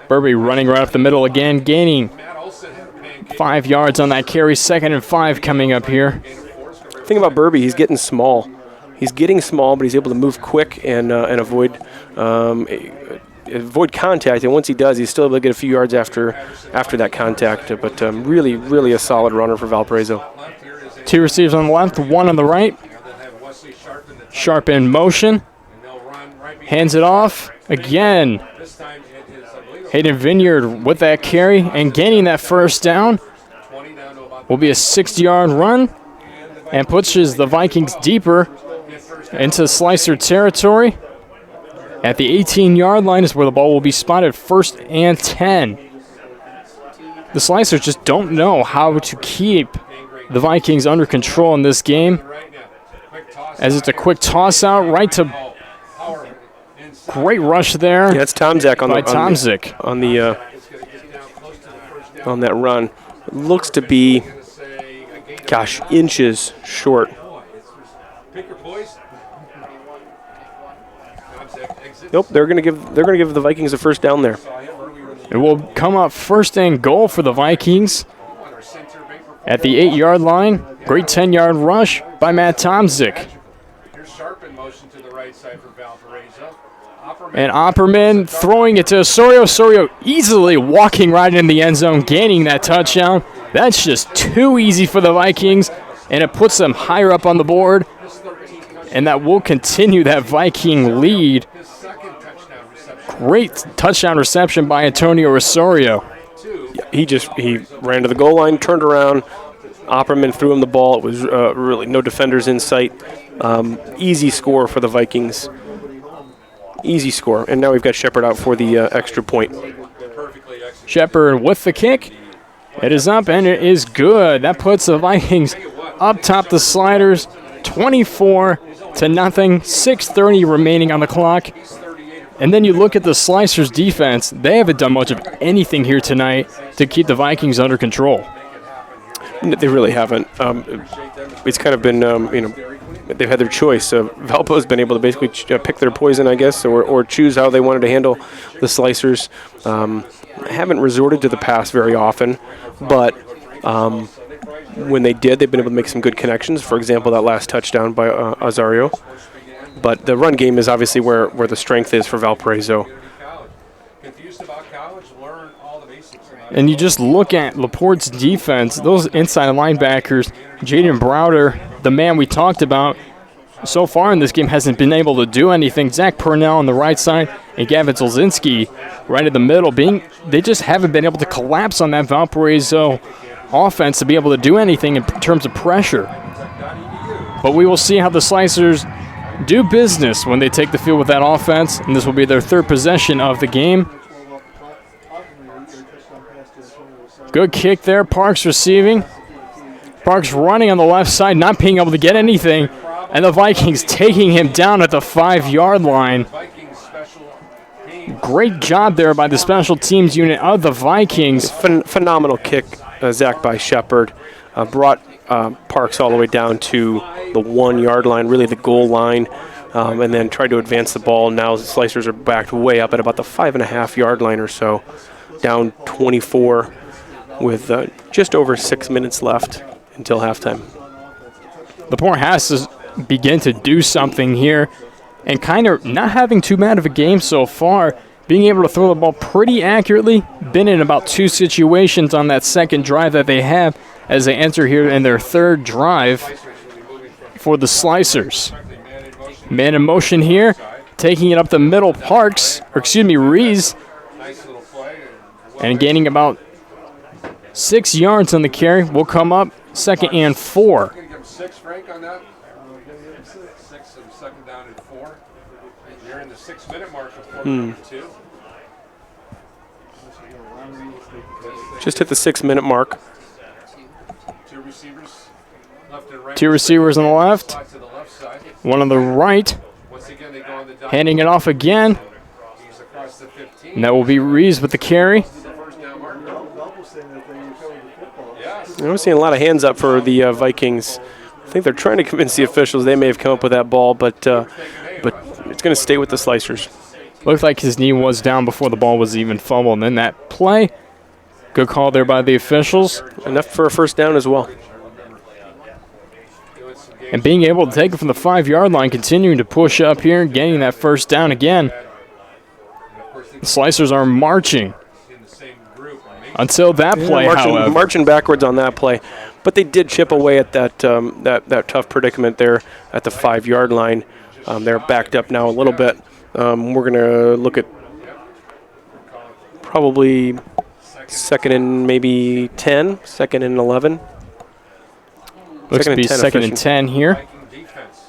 Burby running right up the middle again, gaining 5 yards on that carry. 2nd and 5 coming up here. The thing about Burby, he's getting small. He's getting small, but he's able to move quick and avoid contact. And once he does, he's still able to get a few yards after that contact. But really, really a solid runner for Valparaiso. 2 receivers on the left, 1 on the right. Sharp in motion. Hands it off again. Hayden Vineyard with that carry and gaining that first down. Will be a 60-yard run and pushes the Vikings deeper into Slicer territory. At the 18-yard line is where the ball will be spotted, 1st and 10. The Slicers just don't know how to keep the Vikings under control in this game, as it's a quick toss out right to great rush there. Yeah, it's Tomzak on that run. It looks to be, gosh, inches short. Nope, they're gonna give the Vikings a first down there. It will come up 1st and goal for the Vikings at the 8-yard line. Great 10-yard rush by Matt Tomzik. And Opperman throwing it to Osorio. Osorio easily walking right in the end zone, gaining that touchdown. That's just too easy for the Vikings, and it puts them higher up on the board. And that will continue that Viking lead. Great touchdown reception by Antonio Osorio. He ran to the goal line, turned around. Opperman threw him the ball. It was really no defenders in sight. Easy score for the Vikings. Easy score. And now we've got Shepard out for the extra point. Shepard with the kick. It is up and it is good. That puts the Vikings up top the Sliders, 24-0. 6:30 remaining on the clock. And then you look at the Slicers defense. They haven't done much of anything here tonight to keep the Vikings under control. They really haven't. It's kind of been, they've had their choice. Valpo's been able to basically pick their poison, I guess, or choose how they wanted to handle the Slicers. Haven't resorted to the pass very often, but when they did, they've been able to make some good connections. For example, that last touchdown by Azario. But the run game is obviously where the strength is for Valparaiso. And you just look at LaPorte's defense, those inside linebackers, Jaden Browder, the man we talked about, so far in this game hasn't been able to do anything. Zach Purnell on the right side and Gavin Zolzinski right in the middle. They just haven't been able to collapse on that Valparaiso offense to be able to do anything in terms of pressure. But we will see how the Slicers do business when they take the field with that offense, and this will be their 3rd possession of the game. Good kick there, Parks receiving. Parks running on the left side, not being able to get anything, and the Vikings taking him down at the 5-yard line. Great job there by the special teams unit of the Vikings. Phenomenal kick, Zach, by Shepard. Brought Parks all the way down to the 1-yard line, really the goal line, and then tried to advance the ball. Now the Slicers are backed way up at about the 5.5-yard line or so, down 24 with just over 6 minutes left until halftime. LaPorte has to begin to do something here, and kind of not having too bad of a game so far, being able to throw the ball pretty accurately, been in about 2 situations on that second drive that they have as they enter here in their 3rd drive for the Slicers. Man in motion here, taking it up the middle, Rees, and gaining about 6 yards on the carry. Will come up 2nd and 4. 6, Frank, on that. 6 and 2nd down and 4. Nearing the 6-minute mark of quarter number 2. Just hit the 6-minute mark. Two receivers left and right. Two receivers on the left, Slide to the left side. one on the right, Once again, they go on the dot. handing it off again. He's across the 15. And that will be Reeves with the carry. The first down marker. Yeah. I'm seeing a lot of hands up for the Vikings. I think they're trying to convince the officials they may have come up with that ball, but it's going to stay with the Slicers. Looked like his knee was down before the ball was even fumbled. And then that play, good call there by the officials. Enough for a first down as well. And being able to take it from the 5-yard line, continuing to push up here and getting that first down again. The Slicers are marching In the same group. until that play, however. Marching backwards on that play. But they did chip away at that tough predicament there at the 5-yard line. They're backed up now a little bit. We're going to look at probably second and maybe 10, second and 11. Looks to be second and efficient. 10 here. Viking defense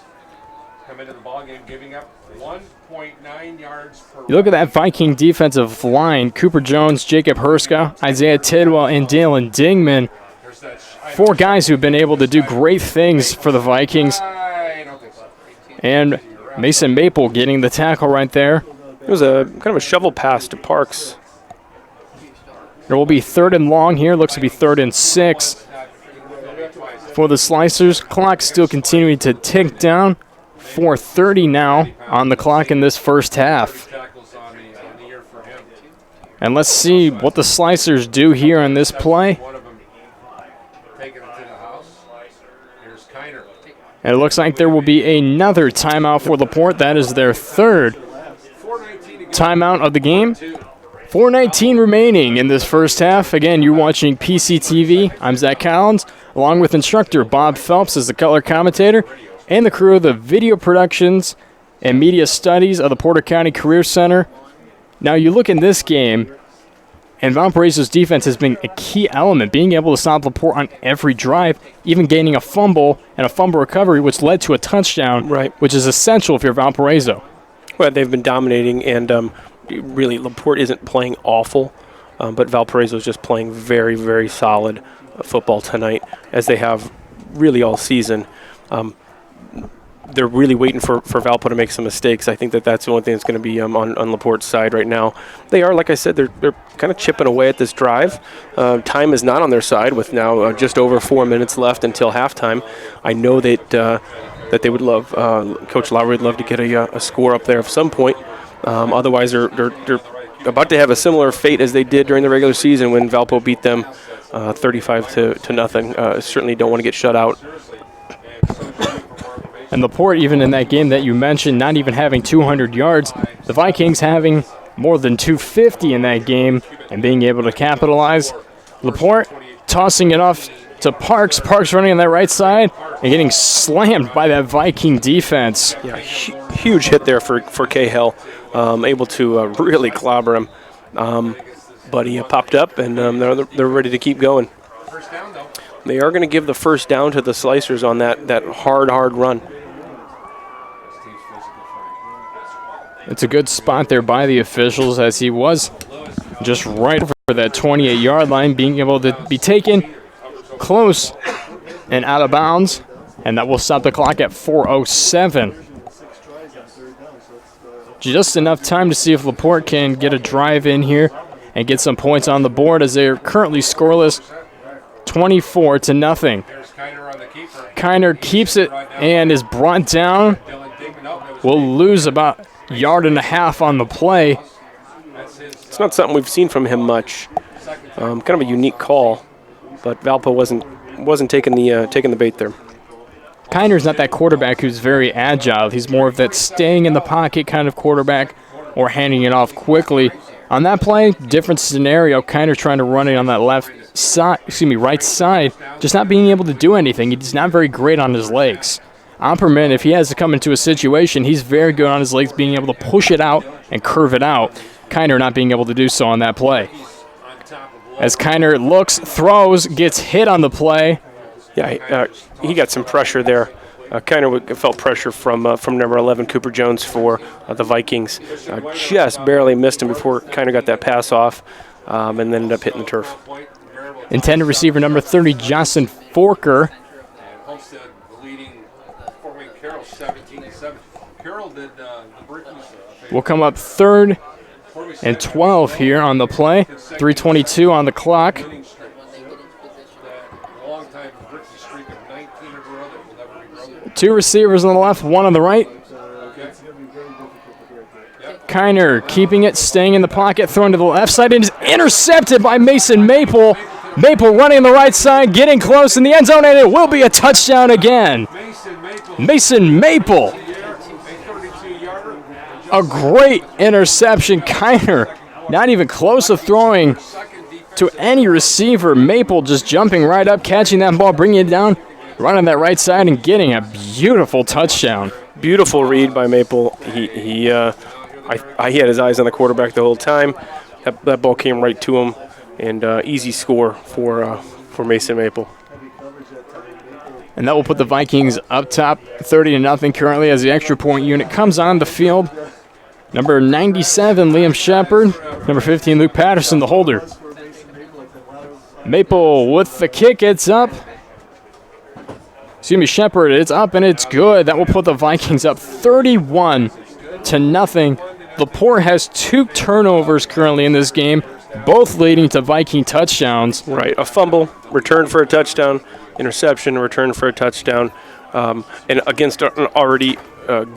come into the ballgame giving up 1.9 yards per You look at that Viking defensive line, Cooper Jones, Jacob Herska, Isaiah Tidwell, and Dalen Dingman. There's that 4 guys who've been able to do great things for the Vikings. I don't think so. And Mason Maple getting the tackle right there. It was a kind of a shovel pass to Parks. There will be 3rd and long here. Looks to be 3rd and 6 for the Slicers. Clock still continuing to tick down. 4:30 now on the clock in this first half. Tackles on the year for him. And let's see what the Slicers do here on this play. One of them taking it to the house. Here's Kiner. And it looks like there will be another timeout for LaPorte. That is their 3rd 4:19 to go. timeout of the game. 4:19 remaining in this first half. Again, you're watching PCTV. I'm Zach Collins, along with instructor Bob Phelps as the color commentator, and the crew of the video productions and media studies of the Porter County Career Center. Now, you look in this game, and Valparaiso's defense has been a key element, being able to stop LaPorte on every drive, even gaining a fumble and a fumble recovery, which led to a touchdown, Right. which is essential if you're Valparaiso. Well, they've been dominating, and really LaPorte isn't playing awful, but Valparaiso is just playing very, very solid football tonight, as they have really all season. They're really waiting for Valpo to make some mistakes. I think that's the only thing that's going to be on LaPorte's side right now. They are, like I said, they're kind of chipping away at this drive. Time is not on their side with now just over 4 minutes left until halftime. I know that they would love, Coach Lowry would love to get a score up there at some point. Otherwise, they're about to have a similar fate as they did during the regular season when Valpo beat them 35 to nothing. Certainly don't want to get shut out. And LaPorte, even in that game that you mentioned, not even having 200 yards, the Vikings having more than 250 in that game and being able to capitalize. LaPorte tossing it off to Parks. Parks running on that right side and getting slammed by that Viking defense. Yeah, huge hit there for Cahill, able to really clobber him. But he popped up, and they're ready to keep going. First down, though. They are going to give the first down to the Slicers on that hard run. It's a good spot there by the officials, as he was just right over that 28-yard line, being able to be taken close and out of bounds, and that will stop the clock at 4:07. Just enough time to see if LaPorte can get a drive in here and get some points on the board, as they are currently scoreless, 24 to nothing. There's Kiner on the keeper. Kiner keeps it and is brought down. Dylan Digman up. That was Will lose about a yard and a half on the play. that's his It's not something we've seen from him much. Kind of a unique call, but Valpo wasn't taking the bait there. Kiner's not that quarterback who's very agile. He's more of that staying in the pocket kind of quarterback or handing it off quickly. On that play, different scenario. Kiner trying to run it on that right side, just not being able to do anything. He's not very great on his legs. Opperman, if he has to come into a situation, he's very good on his legs, being able to push it out and curve it out. Kiner not being able to do so on that play. As Kiner looks, throws, gets hit on the play. Yeah, he got some pressure there kind of felt pressure from number 11, Cooper Jones, for the Vikings. Just barely missed him before Kiner got that pass off, and then ended up hitting the turf. Intended receiver number 30, Justin Forker. Homestead leading Fort Carroll 17-7. Carroll did the Brickies. Will come up 3rd and 12 here on the play. 3:22 on the clock. Two receivers on the left, one on the right. Kiner keeping it, staying in the pocket, thrown to the left side, and is intercepted by Mason Maple. Maple running on the right side, getting close in the end zone, and it will be a touchdown again. Mason Maple. A great interception. Kiner not even close to throwing to any receiver. Maple just jumping right up, catching that ball, bringing it down, running that right side, and getting a beautiful touchdown. Beautiful read by Maple. He had his eyes on the quarterback the whole time. That ball came right to him, and easy score for Mason Maple. And that will put the Vikings up top 30-0 currently as the extra point unit comes on the field. Number 97, Liam Shepard. Number 15, Luke Patterson, the holder. Maple with the kick, it's up. Excuse me, Shepard, it's up and it's good. That will put the Vikings up 31-0. LaPorte has 2 turnovers currently in this game, both leading to Viking touchdowns. Right, a fumble, return for a touchdown, interception, return for a touchdown. And against an already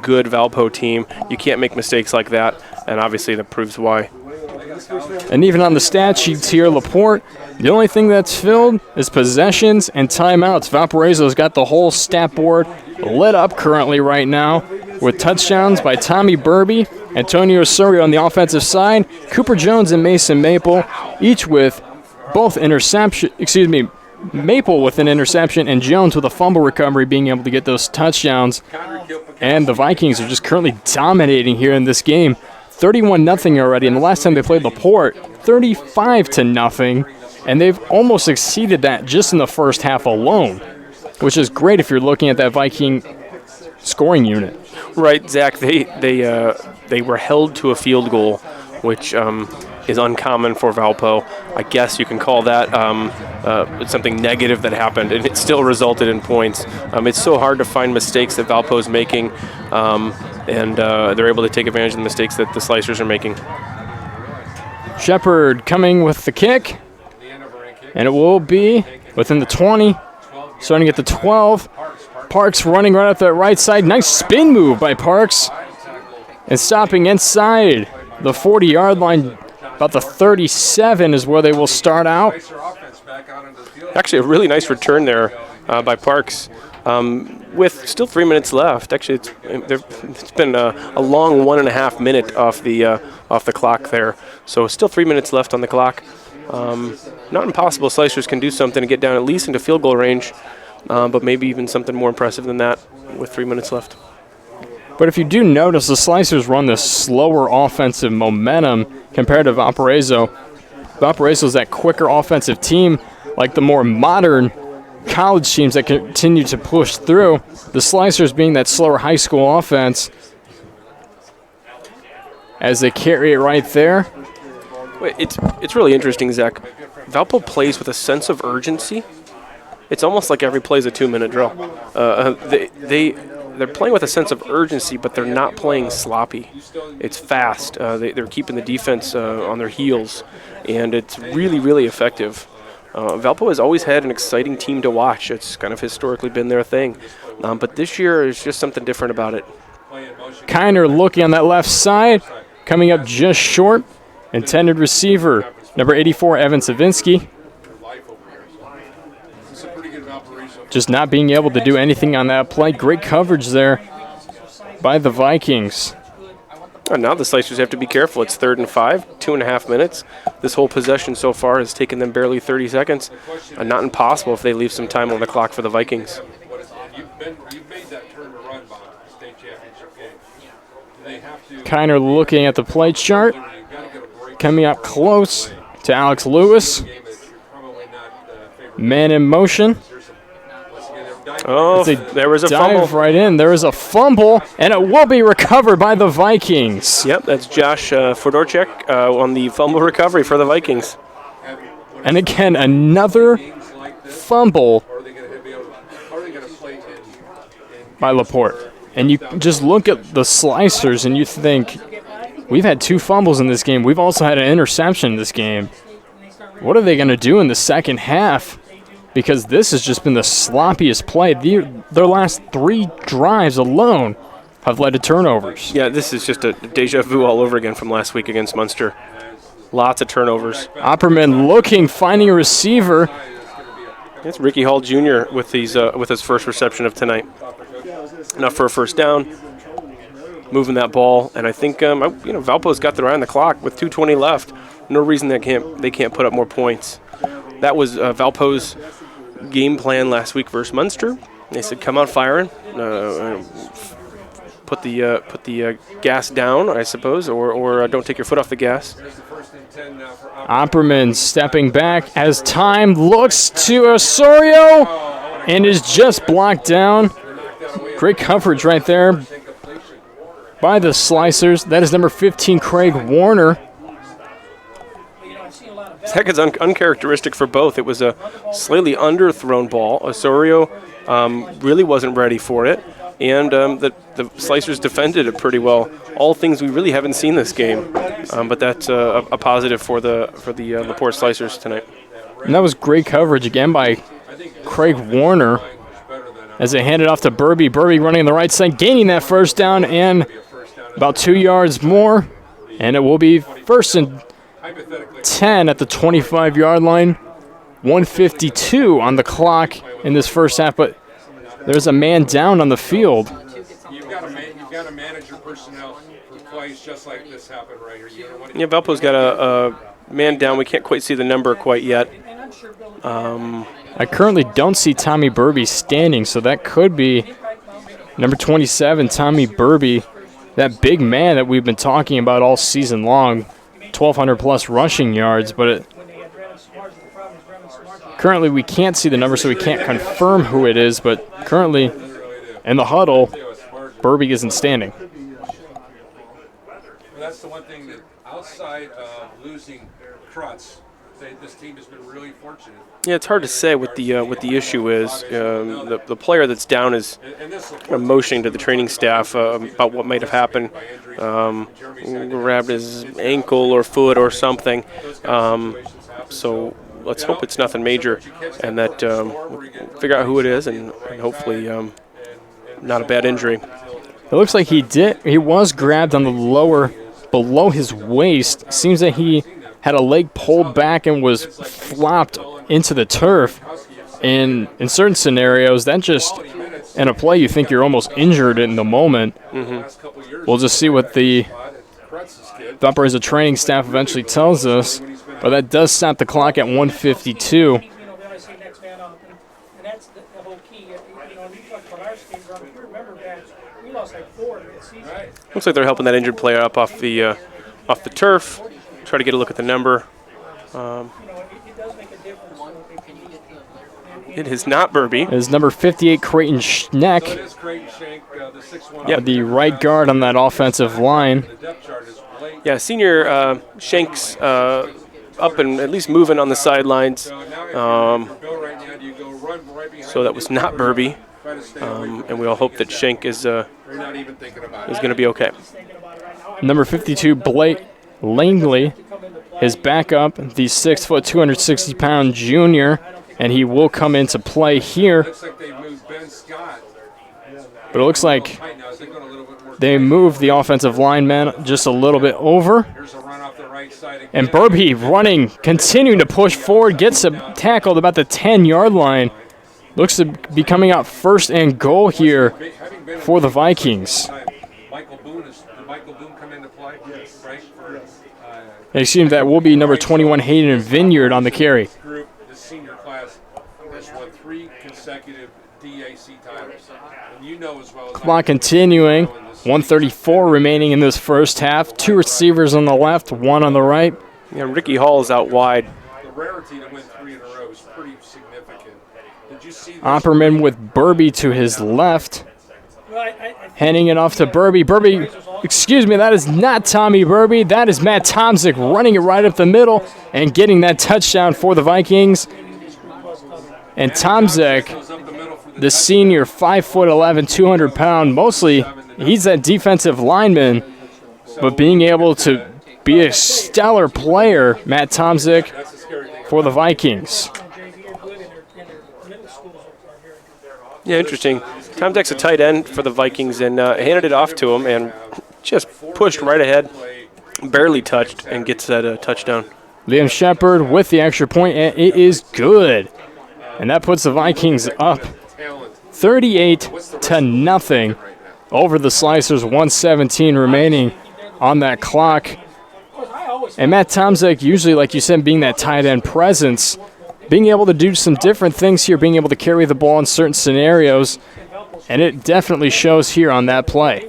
good Valpo team, you can't make mistakes like that, and obviously that proves why. And even on the stat sheets here, LaPorte, the only thing that's filled is possessions and timeouts. Valparaiso's got the whole stat board lit up currently right now with touchdowns by Tommy Burby, Antonio Osorio on the offensive side, Cooper Jones and Mason Maple, each with both Maple with an interception and Jones with a fumble recovery, being able to get those touchdowns. And the Vikings are just currently dominating here in this game. 31-0 already, and the last time they played LaPorte, 35-0, and they've almost exceeded that just in the first half alone, which is great if you're looking at that Viking scoring unit. Right, Zach, they were held to a field goal, which is uncommon for Valpo. I guess you can call that something negative that happened, and it still resulted in points. It's so hard to find mistakes that Valpo's making, and they're able to take advantage of the mistakes that the Slicers are making. Shepard coming with the kick, and it will be within the 20, starting at the 12. Parks running right up that right side. Nice spin move by Parks, and stopping inside the 40-yard line. About the 37 is where they will start out. Actually, a really nice return there by Parks with still 3 minutes left. Actually, it's been a long 1.5 minute off the clock there. So still 3 minutes left on the clock. Not impossible. Slicers can do something to get down at least into field goal range, but maybe even something more impressive than that with 3 minutes left. But if you do notice, the Slicers run this slower offensive momentum compared to Valparaiso. Valparaiso's that quicker offensive team, like the more modern college teams that continue to push through. The Slicers being that slower high school offense as they carry it right there. It's really interesting, Zach. Valpo plays with a sense of urgency. It's almost like every play is a 2-minute drill. They're playing with a sense of urgency, but they're not playing sloppy. It's fast. They're keeping the defense on their heels, and it's really, really effective. Valpo has always had an exciting team to watch. It's kind of historically been their thing. But this year, there's just something different about it. Kiner looking on that left side, coming up just short. Intended receiver, number 84, Evan Savinsky. Just not being able to do anything on that play. Great coverage there by the Vikings. And now the Slicers have to be careful. It's 3rd and 5, 2.5 minutes. This whole possession so far has taken them barely 30 seconds. Not impossible if they leave some time on the clock for the Vikings. Kiner looking at the play chart. Coming up close to Alex Lewis. Man in motion. Oh, there was a Dive fumble. right in. There is a fumble, and it will be recovered by the Vikings. Yep, that's Josh Fedorchuk on the fumble recovery for the Vikings. And again, another fumble by LaPorte. And you just look at the slicers and you think, we've had 2 fumbles in this game. We've also had an interception in this game. What are they going to do in the second half? Because this has just been the sloppiest play. Their last 3 drives alone have led to turnovers. Yeah, this is just a deja vu all over again from last week against Munster. Lots of turnovers. Opperman looking, finding a receiver. It's Ricky Hall Jr. with his first reception of tonight. Enough for a first down. Moving that ball, and I think Valpo's got their eye on the clock with 2:20 left. No reason they can't put up more points. That was Valpo's game plan last week versus Munster. They said, "Come out firing, put the gas down, I suppose, or don't take your foot off the gas." Opperman stepping back as time looks to Osorio and is just blocked down. Great coverage right there by the Slicers. That is number 15, Craig Warner. Heck, it's uncharacteristic for both. It was a slightly underthrown ball. Osorio really wasn't ready for it, and the Slicers defended it pretty well. All things we really haven't seen this game, but that's a positive for the LaPorte Slicers tonight. And that was great coverage again by Craig Warner as they hand it off to Burby. Burby running on the right side, gaining that first down and about 2 yards more, and it will be 1st and 10 at the 25-yard line. 1:52 on the clock in this first half, but there's a man down on the field. You've got to manage your personnel for plays just like this happened right here. Yeah, Valpo's got a man down. We can't quite see the number quite yet. I currently don't see Tommy Burby standing, so that could be number 27, Tommy Burby, that big man that we've been talking about all season long, 1,200-plus rushing yards, but currently we can't see the number, so we can't confirm who it is, but currently in the huddle, Burby isn't standing. That's the one thing that outside of losing Krutz, this team has been really fortunate. Yeah, it's hard to say what the issue is. The player that's down is kind of motioning to the training staff about what might have happened. Grabbed his ankle or foot or something. So let's hope it's nothing major, and that we'll figure out who it is, and hopefully not a bad injury. It looks like he was grabbed on the lower, below his waist. Seems that he had a leg pulled back and was flopped into the turf. And in certain scenarios, that just, in a play, you think you're almost injured in the moment. Mm-hmm. We'll just see what the Valparaiso training staff eventually tells us. But that does stop the clock at 1:52. Looks like they're helping that injured player up off the turf. Try to get a look at the number. It is not Burby. It is number 58, Creighton Schneck. The right guard on that offensive line. Yeah, senior Shanks up and at least moving on the sidelines. So that was not Burby. And we all hope that Shank is going to be okay. Number 52, Blake Langley, his backup, the 6', 260-pound junior, and he will come into play here. But it looks like they moved the offensive lineman just a little bit over. And Burby running, continuing to push forward, gets tackled about the 10-yard line. Looks to be coming out 1st and goal here for the Vikings. Excuse me, that will be number 21, Hayden Vineyard on the carry. This senior class has won 3 consecutive DAC titles. And you know as well as Clock continuing, 1:34 remaining in this first half. 2 receivers on the left, 1 on the right. Yeah, Ricky Hall is out wide. rarity to win 3 in a row is pretty significant. Did you see this? Opperman with Burby to his left. Handing it off to Burby. Burby, excuse me, that is not Tommy Burby. That is Matt Tomczyk running it right up the middle and getting that touchdown for the Vikings. And Tomczyk, the senior, 5'11", 200-pound, mostly he's that defensive lineman, but being able to be a stellar player, Matt Tomczyk, for the Vikings. Yeah, interesting. Tomczyk's a tight end for the Vikings and handed it off to him and just pushed right ahead, barely touched, and gets that touchdown. Liam Shepard with the extra point, and it is good. And that puts the Vikings up 38-0 over the Slicers, 1:17 remaining on that clock. And Matt Tomczyk, usually, like you said, being that tight end presence, being able to do some different things here, being able to carry the ball in certain scenarios, and it definitely shows here on that play.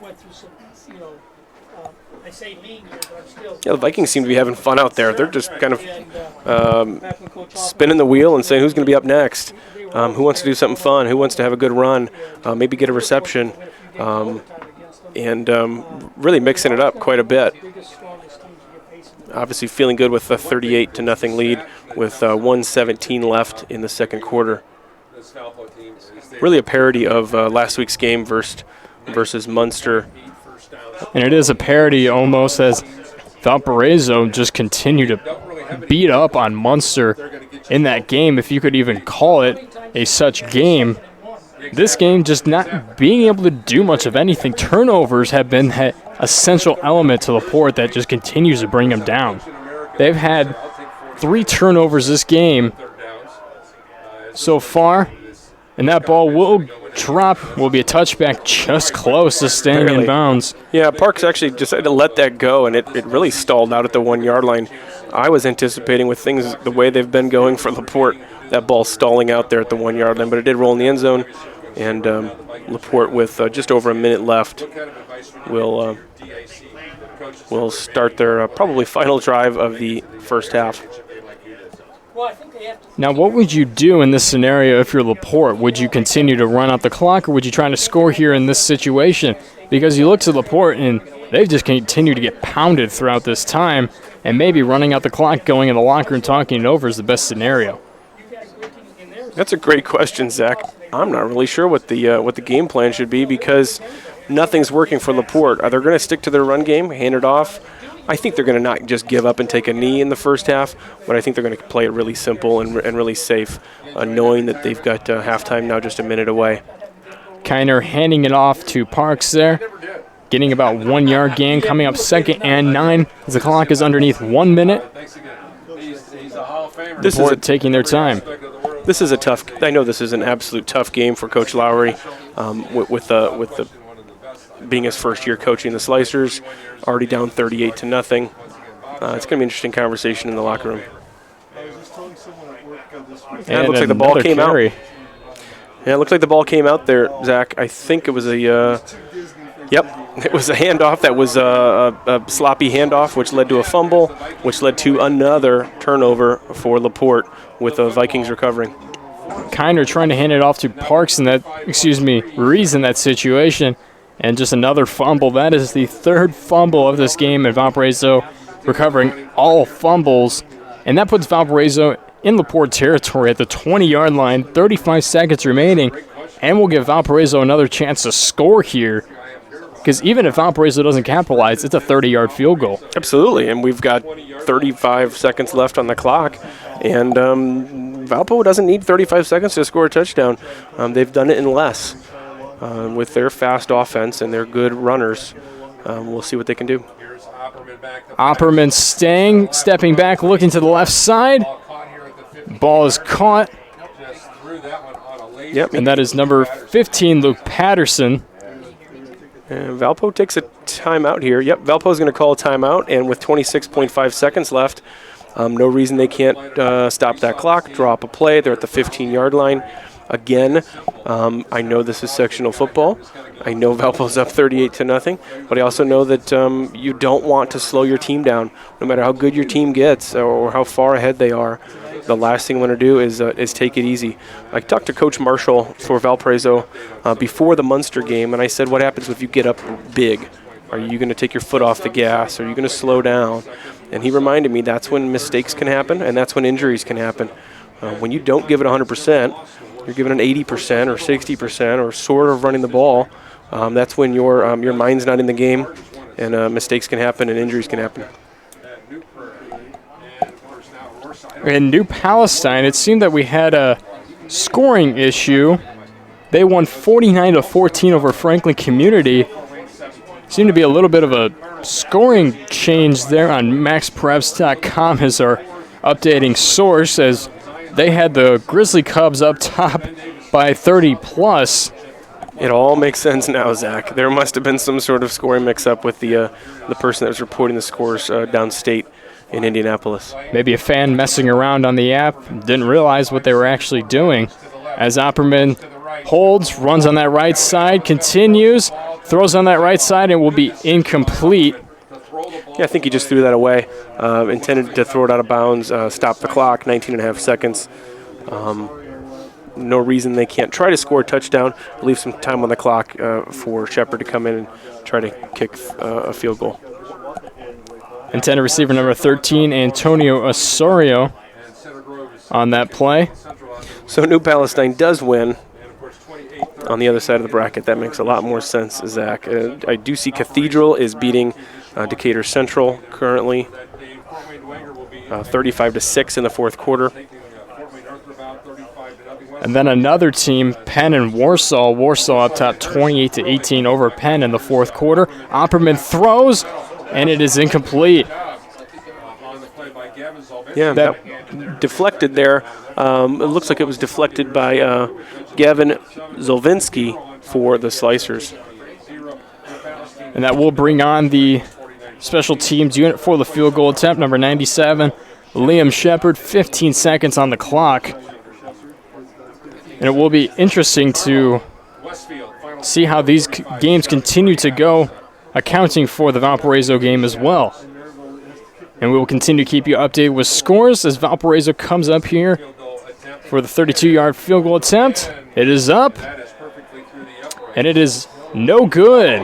Yeah, the Vikings seem to be having fun out there. They're just kind of spinning the wheel and saying who's going to be up next, who wants to do something fun, who wants to have a good run, maybe get a reception, and really mixing it up quite a bit. Obviously feeling good with a 38-0 lead with 1:17 left in the second quarter. Really a parody of last week's game versus Munster. And it is a parody almost, as Valparaiso just continue to beat up on Munster in that game, if you could even call it a such game. This game just not being able to do much of anything. Turnovers have been an essential element to LaPorte that just continues to bring them down. They've had 3 turnovers this game so far, and that ball will drop, will be a touchback just close to staying in bounds. Yeah, Parks actually decided to let that go, and it really stalled out at the 1-yard line. I was anticipating with things the way they've been going for LaPorte, that ball stalling out there at the 1-yard line, but it did roll in the end zone, and LaPorte with just over a minute left will start their probably final drive of the first half. Now, what would you do in this scenario if you're LaPorte? Would you continue to run out the clock, or would you try to score here in this situation? Because you look to LaPorte, and they've just continued to get pounded throughout this time, and maybe running out the clock, going in the locker room, talking it over is the best scenario. That's a great question, Zach. I'm not really sure what the game plan should be because nothing's working for LaPorte. Are they going to stick to their run game, hand it off? I think they're going to not just give up and take a knee in the first half, but I think they're going to play it really simple and really safe, knowing that they've got halftime now just a minute away. Kiner handing it off to Parks there, getting about 1-yard gain, coming up 2nd and 9 as the clock is underneath 1 minute. LaPorte taking their time. This is a tough. I know this is an absolute tough game for Coach Lowry, with the being his first year coaching the Slicers, already down 38-0. It's going to be an interesting conversation in the locker room. And it looks like the ball came carry. out. Yeah, it looks like the ball came out there, Zach. I think it was a. It was a handoff that was a sloppy handoff, which led to a fumble, which led to another turnover for LaPorte with the Vikings recovering. Kiner trying to hand it off to Parks in that, Ruiz in that situation, and just another fumble. That is the 3rd fumble of this game, and Valparaiso recovering all fumbles, and that puts Valparaiso in LaPorte territory at the 20-yard line, 35 seconds remaining, and will give Valparaiso another chance to score here. Because even if Valparaiso doesn't capitalize, it's a 30-yard field goal. Absolutely, and we've got 35 seconds left on the clock, and Valpo doesn't need 35 seconds to score a touchdown. They've done it in less with their fast offense and their good runners. We'll see what they can do. Opperman stepping back, looking to the left side. Ball is caught. Yep, and that is number 15, Luke Patterson. And Valpo takes a timeout here. Yep, Valpo's going to call a timeout, and with 26.5 seconds left, no reason they can't stop that clock, draw up a play. They're at the 15-yard line. Again, I know this is sectional football. I know Valpo's up 38-0, but I also know that you don't want to slow your team down, no matter how good your team gets or how far ahead they are. the last thing I want to do is take it easy. I talked to Coach Marshall for Valparaiso before the Munster game, and I said, what happens if you get up big? Are you going to take your foot off the gas? Are you going to slow down? And he reminded me that's when mistakes can happen, and that's when injuries can happen. When you don't give it 100%, you're giving an 80% or 60% or sort of running the ball, that's when your mind's not in the game, and mistakes can happen and injuries can happen. In New Palestine, it seemed that we had a scoring issue. They won 49-14 over Franklin Community. Seemed to be a little bit of a scoring change there on MaxPreps.com as our updating source, as they had the Grizzly Cubs up top by 30+. It all makes sense now, Zach. There must have been some sort of scoring mix-up with the person that was reporting the scores downstate in Indianapolis. Maybe a fan messing around on the app didn't realize what they were actually doing. As Opperman holds, runs on that right side, continues, throws on that right side, and will be incomplete. Yeah, I think he just threw that away. Intended to throw it out of bounds, stop the clock, 19.5 seconds. No reason they can't try to score a touchdown, leave some time on the clock for Shepard to come in and try to kick a field goal. Intended receiver number 13, Antonio Osorio, on that play. So New Palestine does win on the other side of the bracket. That makes a lot more sense, Zach. I do see Cathedral is beating Decatur Central currently, 35-6 in the fourth quarter. And then another team, Penn and Warsaw. Warsaw up top 28-18 over Penn in the fourth quarter. Opperman throws, and it is incomplete. Yeah, that deflected there. It looks like it was deflected by Gavin Zolvinsky for the Slicers. And that will bring on the special teams unit for the field goal attempt, number 97, Liam Shepard, 15 seconds on the clock. And it will be interesting to see how these games continue to go, accounting for the Valparaiso game as well. And we will continue to keep you updated with scores as Valparaiso comes up here for the 32-yard field goal attempt. It is up, and it is no good.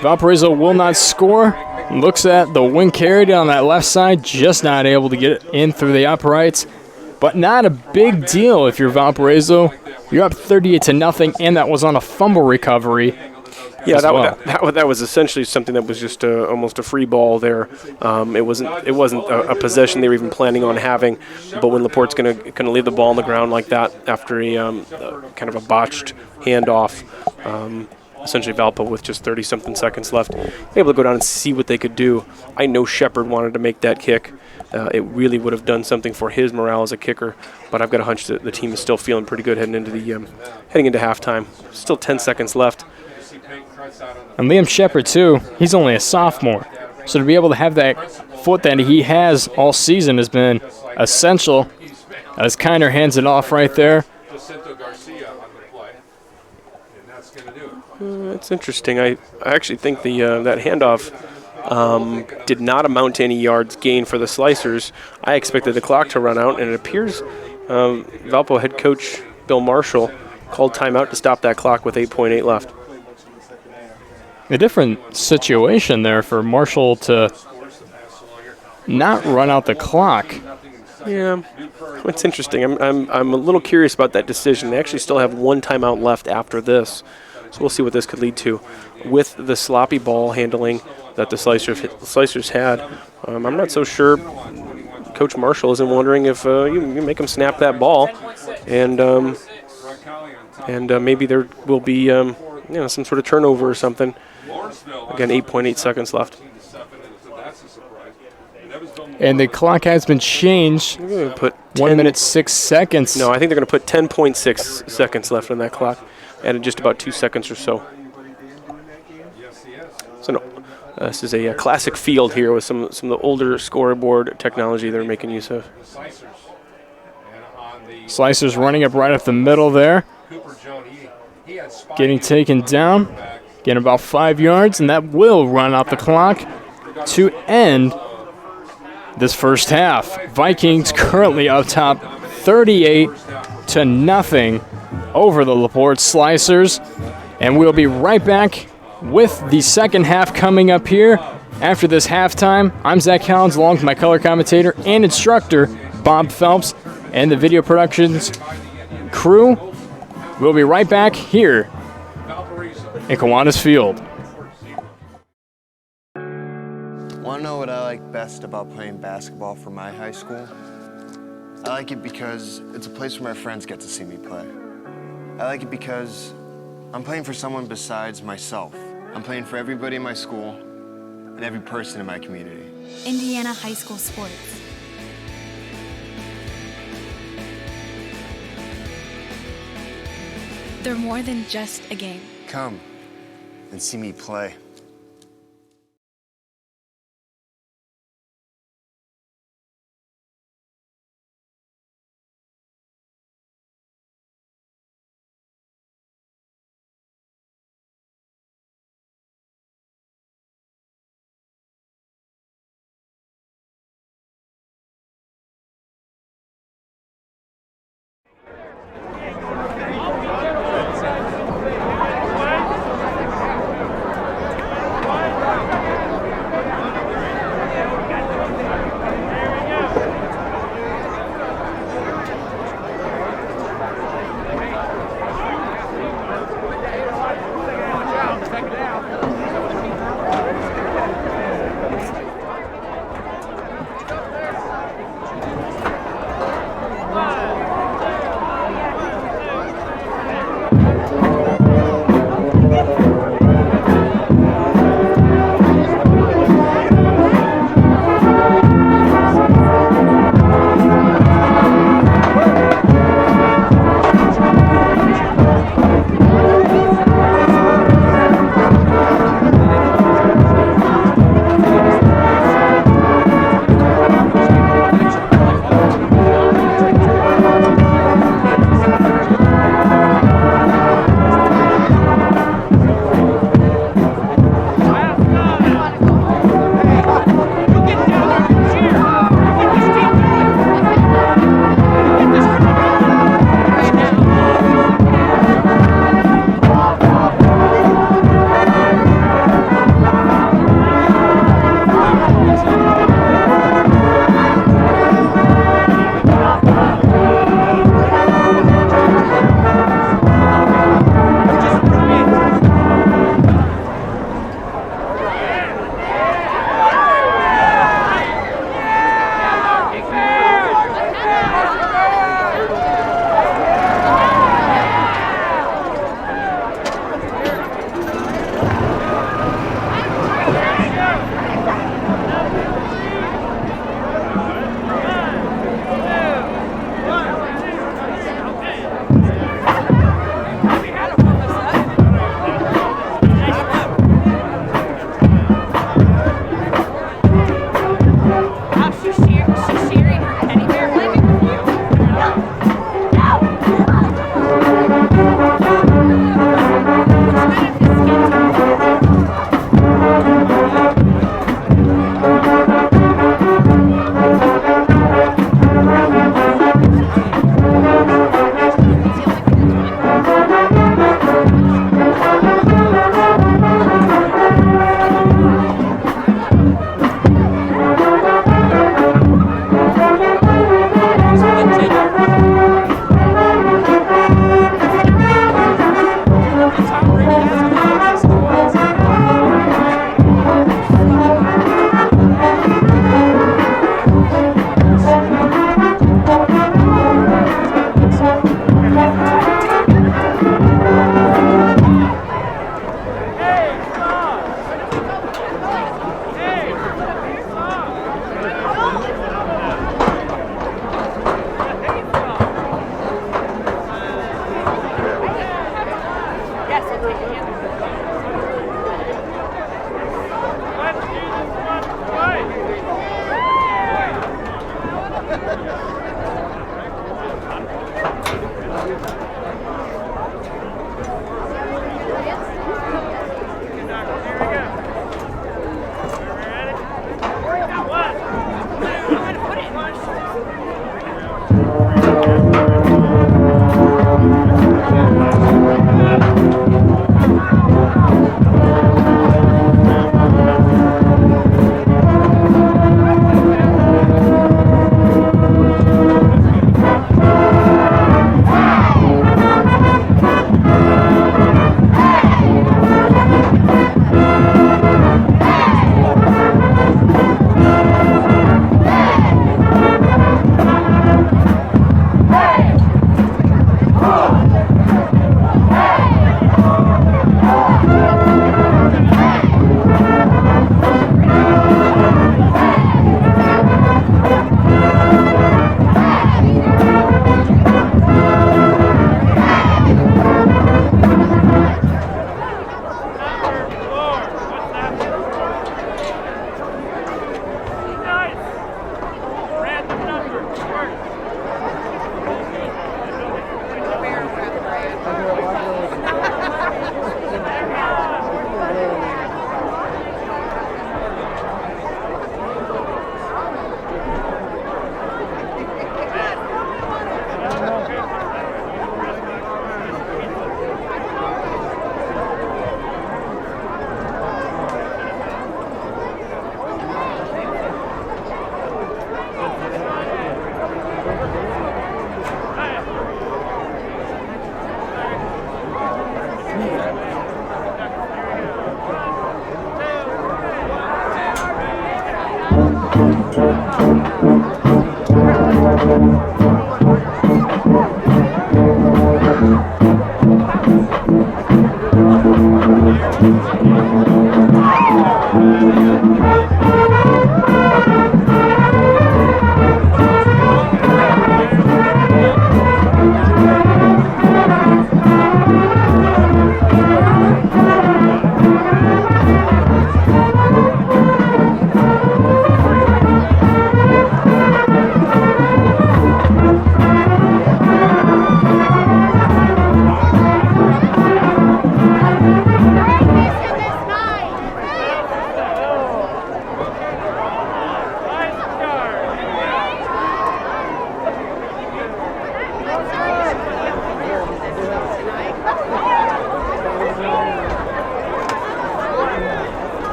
Valparaiso will not score. Looks at the wing carried on that left side, just not able to get it in through the uprights. But not a big deal if you're Valparaiso. You're up 38-0, and that was on a fumble recovery. Yeah, that was essentially something that was just almost a free ball there. It wasn't a possession they were even planning on having. But when LaPorte's going to leave the ball on the ground like that after a kind of a botched handoff, essentially Valpo with just 30-something seconds left, able to go down and see what they could do. I know Shepard wanted to make that kick. It really would have done something for his morale as a kicker, but I've got a hunch that the team is still feeling pretty good heading into halftime. Still 10 seconds left. And Liam Shepard, too, he's only a sophomore. So to be able to have that foot that he has all season has been essential. As Kiner hands it off right there. It's interesting. I actually think that handoff did not amount to any yards gained for the Slicers. I expected the clock to run out, and it appears Valpo head coach Bill Marshall called timeout to stop that clock with 8.8 left. A different situation there for Marshall to not run out the clock. Yeah, it's interesting. I'm a little curious about that decision. They actually still have one timeout left after this, so we'll see what this could lead to. With the sloppy ball handling that the Slicers had, I'm not so sure Coach Marshall isn't wondering if you make them snap that ball, and maybe there will be some sort of turnover or something. Again, 8.8 seconds left. And the clock has been changed. Put 1 minute 6 seconds. No, I think they're going to put 10.6 seconds left on that clock, and just about 2 seconds or so. So no, this is a classic field here with some of the older scoreboard technology they're making use of. Slicers running up right up the middle there. Getting taken down. Getting about 5 yards, and that will run out the clock to end this first half. Vikings currently up top 38-0 over the LaPorte Slicers. And we'll be right back with the second half coming up here after this halftime. I'm Zach Collins along with my color commentator and instructor, Bob Phelps, and the video productions crew. We'll be right back here in Kiwanis Field. Want to know what I like best about playing basketball for my high school? I like it because it's a place where my friends get to see me play. I like it because I'm playing for someone besides myself. I'm playing for everybody in my school and every person in my community. Indiana high school sports. They're more than just a game. Come and see me play.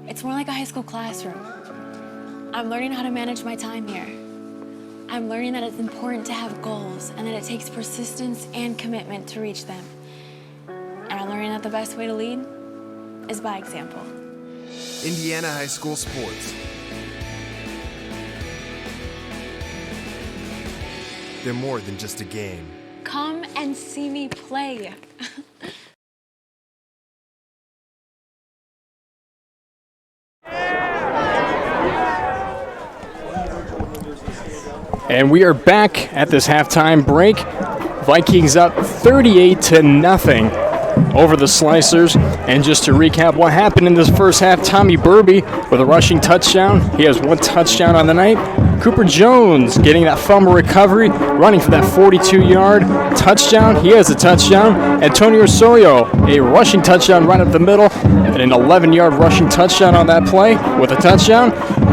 It's more like a high school classroom. I'm learning how to manage my time here. I'm learning that it's important to have goals and that it takes persistence and commitment to reach them. And I'm learning that the best way to lead is by example. Indiana High School Sports. They're more than just a game. Come and see me play. And we are back at this halftime break. Vikings up 38-0 over the Slicers. And just to recap what happened in this first half, Tommy Burby with a rushing touchdown. He has 1 touchdown on the night. Cooper Jones getting that fumble recovery, running for that 42-yard touchdown. He has a touchdown. Antonio Osorio, a rushing touchdown right up the middle, and an 11-yard rushing touchdown on that play with a touchdown.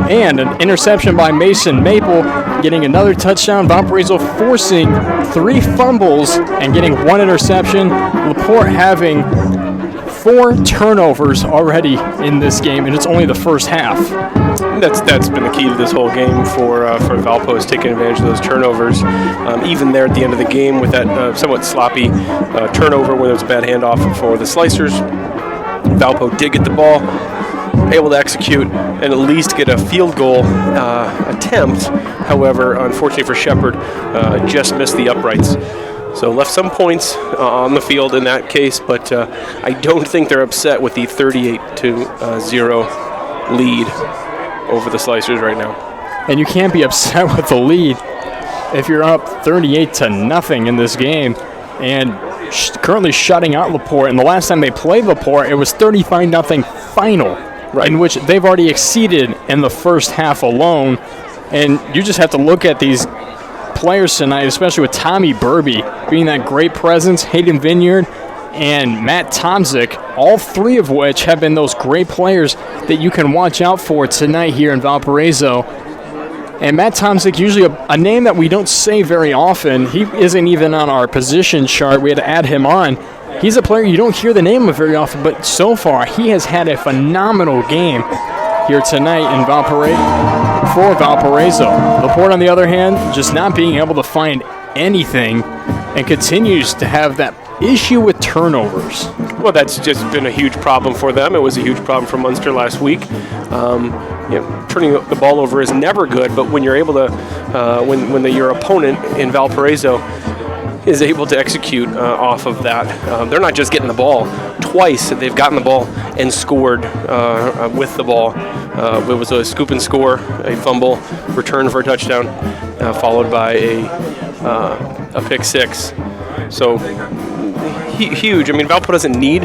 And an interception by Mason Maple, getting another touchdown. Valparaiso forcing 3 fumbles and getting 1 interception. LaPorte having 4 turnovers already in this game, and it's only the first half. That's been the key to this whole game for Valpo, is taking advantage of those turnovers. Even there at the end of the game with that somewhat sloppy turnover where there was a bad handoff for the Slicers, Valpo did get the ball, able to execute and at least get a field goal attempt. However, unfortunately for Shepherd, just missed the uprights. So left some points on the field in that case, but I don't think they're upset with the 38-0 lead over the Slicers right now. And you can't be upset with the lead if you're up 38-0 in this game and currently shutting out LaPorte. And the last time they played LaPorte, it was 35-0 final, right, in which they've already exceeded in the first half alone. And you just have to look at these players tonight, especially with Tommy Burby being that great presence, Hayden Vineyard, and Matt Tomzik, all 3 of which have been those great players that you can watch out for tonight here in Valparaiso. And Matt Tomzik, usually a name that we don't say very often. He isn't even on our position chart. We had to add him on. He's a player you don't hear the name of very often, but so far he has had a phenomenal game here tonight in Valparaiso for Valparaiso. LaPorte, on the other hand, just not being able to find anything and continues to have that issue with turnovers. Well, that's just been a huge problem for them. It was a huge problem for Munster last week. Turning the ball over is never good, but when you're able to, your opponent in Valparaiso is able to execute off of that, they're not just getting the ball. Twice they've gotten the ball and scored with the ball. It was a scoop and score, a fumble, return for a touchdown, followed by a pick 6. So huge. I mean, Valpo doesn't need,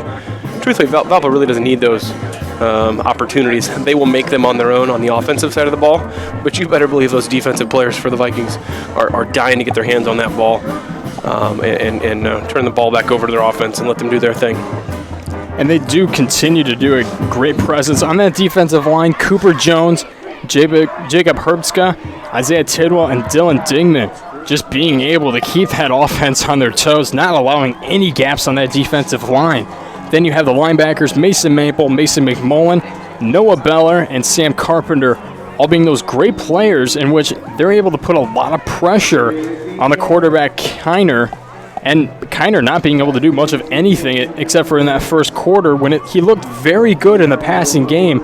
truthfully, Valpo really doesn't need those opportunities. They will make them on their own on the offensive side of the ball, but you better believe those defensive players for the Vikings are dying to get their hands on that ball and turn the ball back over to their offense and let them do their thing. And they do continue to do a great presence on that defensive line. Cooper Jones, Jacob Herbska, Isaiah Tidwell, and Dylan Dingman just being able to keep that offense on their toes, not allowing any gaps on that defensive line. Then you have the linebackers, Mason Maple, Mason McMullen, Noah Beller, and Sam Carpenter, all being those great players in which they're able to put a lot of pressure on the quarterback, Kiner, and Kiner not being able to do much of anything except for in that first quarter when he looked very good in the passing game,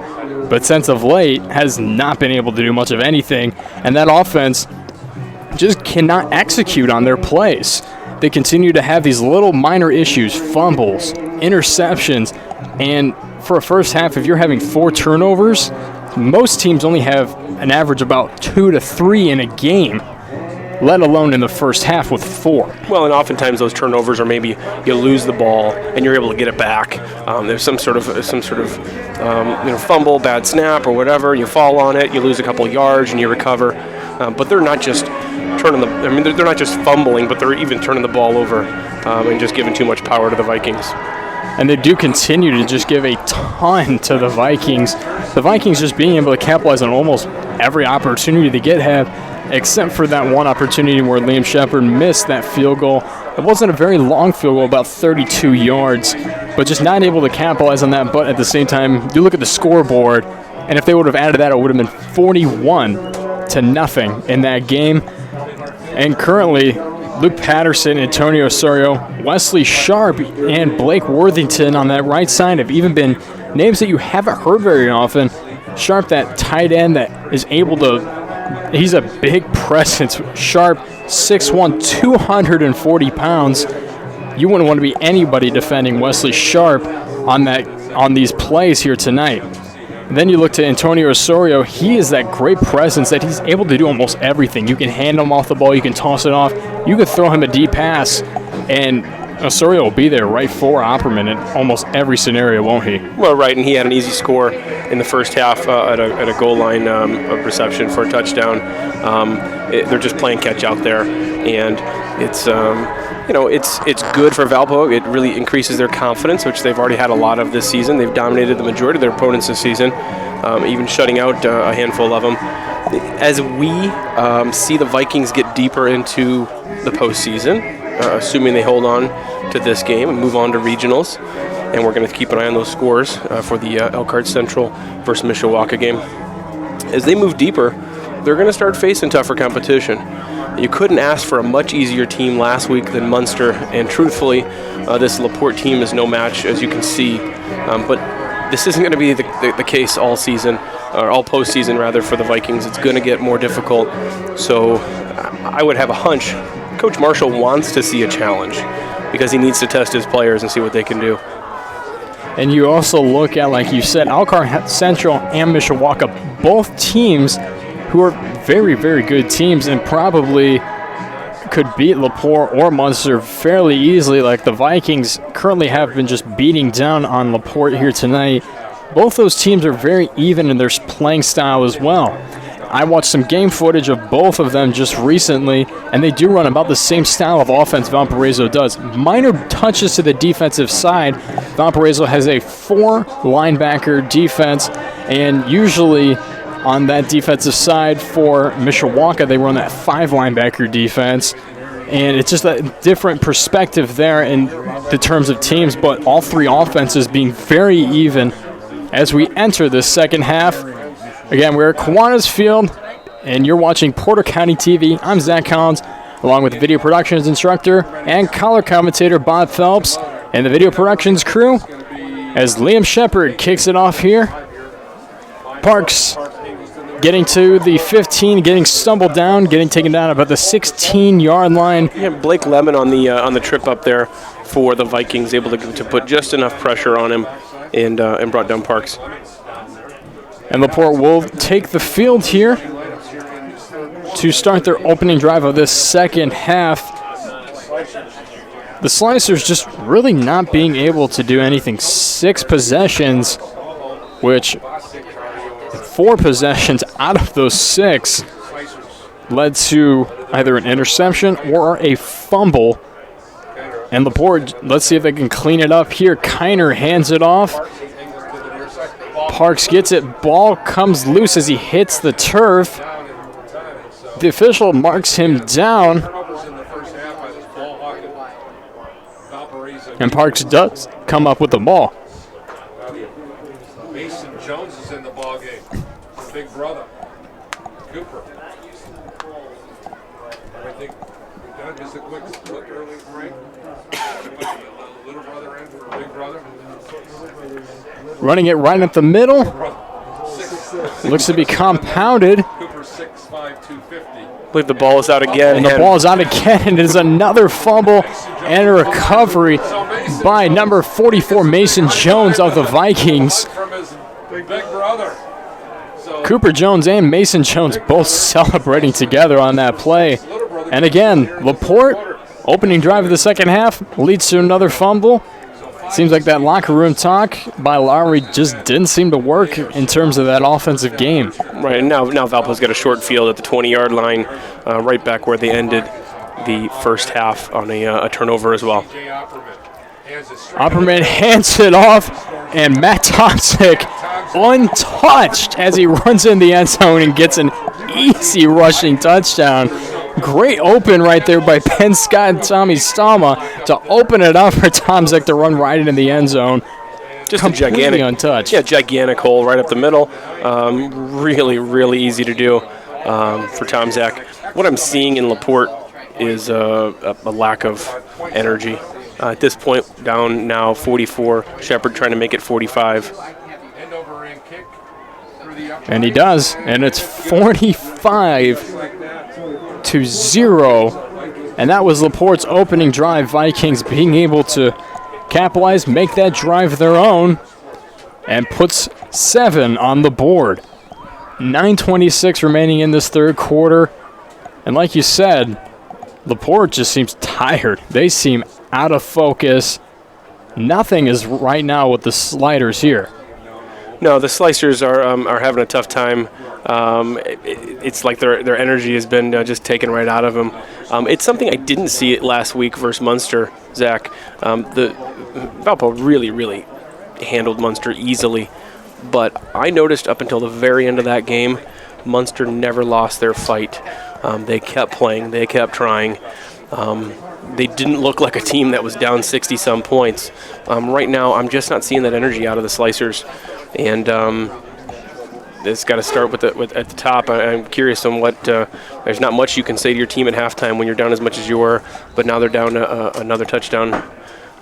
but since of late has not been able to do much of anything, and that offense just cannot execute on their plays. They continue to have these little minor issues, fumbles, interceptions, and for a first half, if you're having 4 turnovers, most teams only have an average about 2 to 3 in a game, let alone in the first half with 4. Well, and oftentimes those turnovers are maybe you lose the ball and you're able to get it back. There's some sort of fumble, bad snap, or whatever. You fall on it, you lose a couple yards, and you recover. But they're not just they're not just fumbling, but they're even turning the ball over and just giving too much power to the Vikings. And they do continue to just give a ton to the Vikings. The Vikings just being able to capitalize on almost every opportunity they have, except for that one opportunity where Liam Shepard missed that field goal It wasn't a very long field goal, about 32 yards, but just not able to capitalize on that. But at the same time, you look at the scoreboard, and if they would have added that, it would have been 41-0 in that game. And currently, Luke Patterson, Antonio Osorio, Wesley Sharp, and Blake Worthington on that right side have even been names that you haven't heard very often. Sharp, that tight end that is able to, he's a big presence. Sharp, 6'1", 240 pounds. You wouldn't want to be anybody defending Wesley Sharp on these plays here tonight. And then you look to Antonio Osorio. He is that great presence that he's able to do almost everything. You can hand him off the ball. You can toss it off. You can throw him a deep pass. And Osorio will be there right for Opperman in almost every scenario, won't he? Well, right, and he had an easy score in the first half at a goal line of reception for a touchdown. They're just playing catch out there, and it's it's good for Valpo. It really increases their confidence, which they've already had a lot of this season. They've dominated the majority of their opponents this season, even shutting out a handful of them. As we see the Vikings get deeper into the postseason, assuming they hold on to this game and move on to regionals, and we're going to keep an eye on those scores for the Elkhart Central versus Mishawaka game. As they move deeper, they're going to start facing tougher competition. You couldn't ask for a much easier team last week than Munster, and truthfully, this LaPorte team is no match, as you can see. But this isn't going to be the case all season, or all postseason rather, for the Vikings. It's going to get more difficult. So I would have a hunch Coach Marshall wants to see a challenge because he needs to test his players and see what they can do. And you also look at, like you said, Elkhart Central and Mishawaka, both teams who are very, very good teams and probably could beat LaPorte or Munster fairly easily. Like the Vikings currently have been just beating down on LaPorte here tonight. Both those teams are very even in their playing style as well. I watched some game footage of both of them just recently, and they do run about the same style of offense Valparaiso does. Minor touches to the defensive side. Valparaiso has a 4-linebacker defense, and usually on that defensive side for Mishawaka, they run that 5-linebacker defense. And it's just a different perspective there in the terms of teams, but all three offenses being very even as we enter this second half. Again, we're at Kiwanis Field, and you're watching Porter County TV. I'm Zach Collins, along with video productions instructor and color commentator Bob Phelps, and the video productions crew, as Liam Shepard kicks it off here. Parks getting to the 15, getting stumbled down, getting taken down about the 16-yard line. Yeah, Blake Lemon on the trip up there for the Vikings, able to put just enough pressure on him and brought down Parks. And LaPorte will take the field here to start their opening drive of this second half. The Slicers just really not being able to do anything. 6 possessions, which 4 possessions out of those 6 led to either an interception or a fumble. And LaPorte, let's see if they can clean it up here. Kiner hands it off. Parks gets it. Ball comes loose as he hits the turf. The official marks him down. And Parks does come up with the ball. Mason Jones is in the ball game. Big brother, Cooper. I think just a quick look early, right? Little brother in for big brother. Running it right up the middle. Looks to be compounded. Cooper 6'5", 250. I believe the ball is out again. And the ball is out again, and it is another fumble and a recovery by number 44, Mason Jones of the Vikings. From his big brother. Cooper Jones and Mason Jones both celebrating together on that play. And again, LaPorte, opening drive of the second half, leads to another fumble. Seems like that locker room talk by Lowry just didn't seem to work in terms of that offensive game. Right, and now Valpo's got a short field at the 20-yard line, right back where they ended the first half on a turnover as well. Opperman hands it off, and Matt Tomczyk untouched as he runs in the end zone and gets an easy rushing touchdown. Great open right there by Ben Scott and Tommy Stama to open it up for Tomczyk to run right into the end zone. Just Completely a gigantic, untouched. Yeah, gigantic hole right up the middle. Really, really easy to do for Tomczyk. What I'm seeing in LaPorte is a lack of energy. At this point, down now 44. Shepard trying to make it 45. And he does, and it's 45-0. And that was LaPorte's opening drive. Vikings being able to capitalize, make that drive their own, and puts 7 on the board. 9:26 remaining in this third quarter. And like you said, LaPorte just seems tired. They seem out of focus. Nothing is right now with the sliders here. No, the Slicers are having a tough time. It's like their energy has been just taken right out of them. It's something I didn't see it last week versus Munster, Zach. The Valpo really handled Munster easily, but I noticed up until the very end of that game, Munster never lost their fight. They kept playing, they kept trying. They didn't look like a team that was down 60-some points. Right now, I'm just not seeing that energy out of the Slicers. And it's got to start at the top. I'm curious on what. There's not much you can say to your team at halftime when you're down as much as you were, but now they're down another touchdown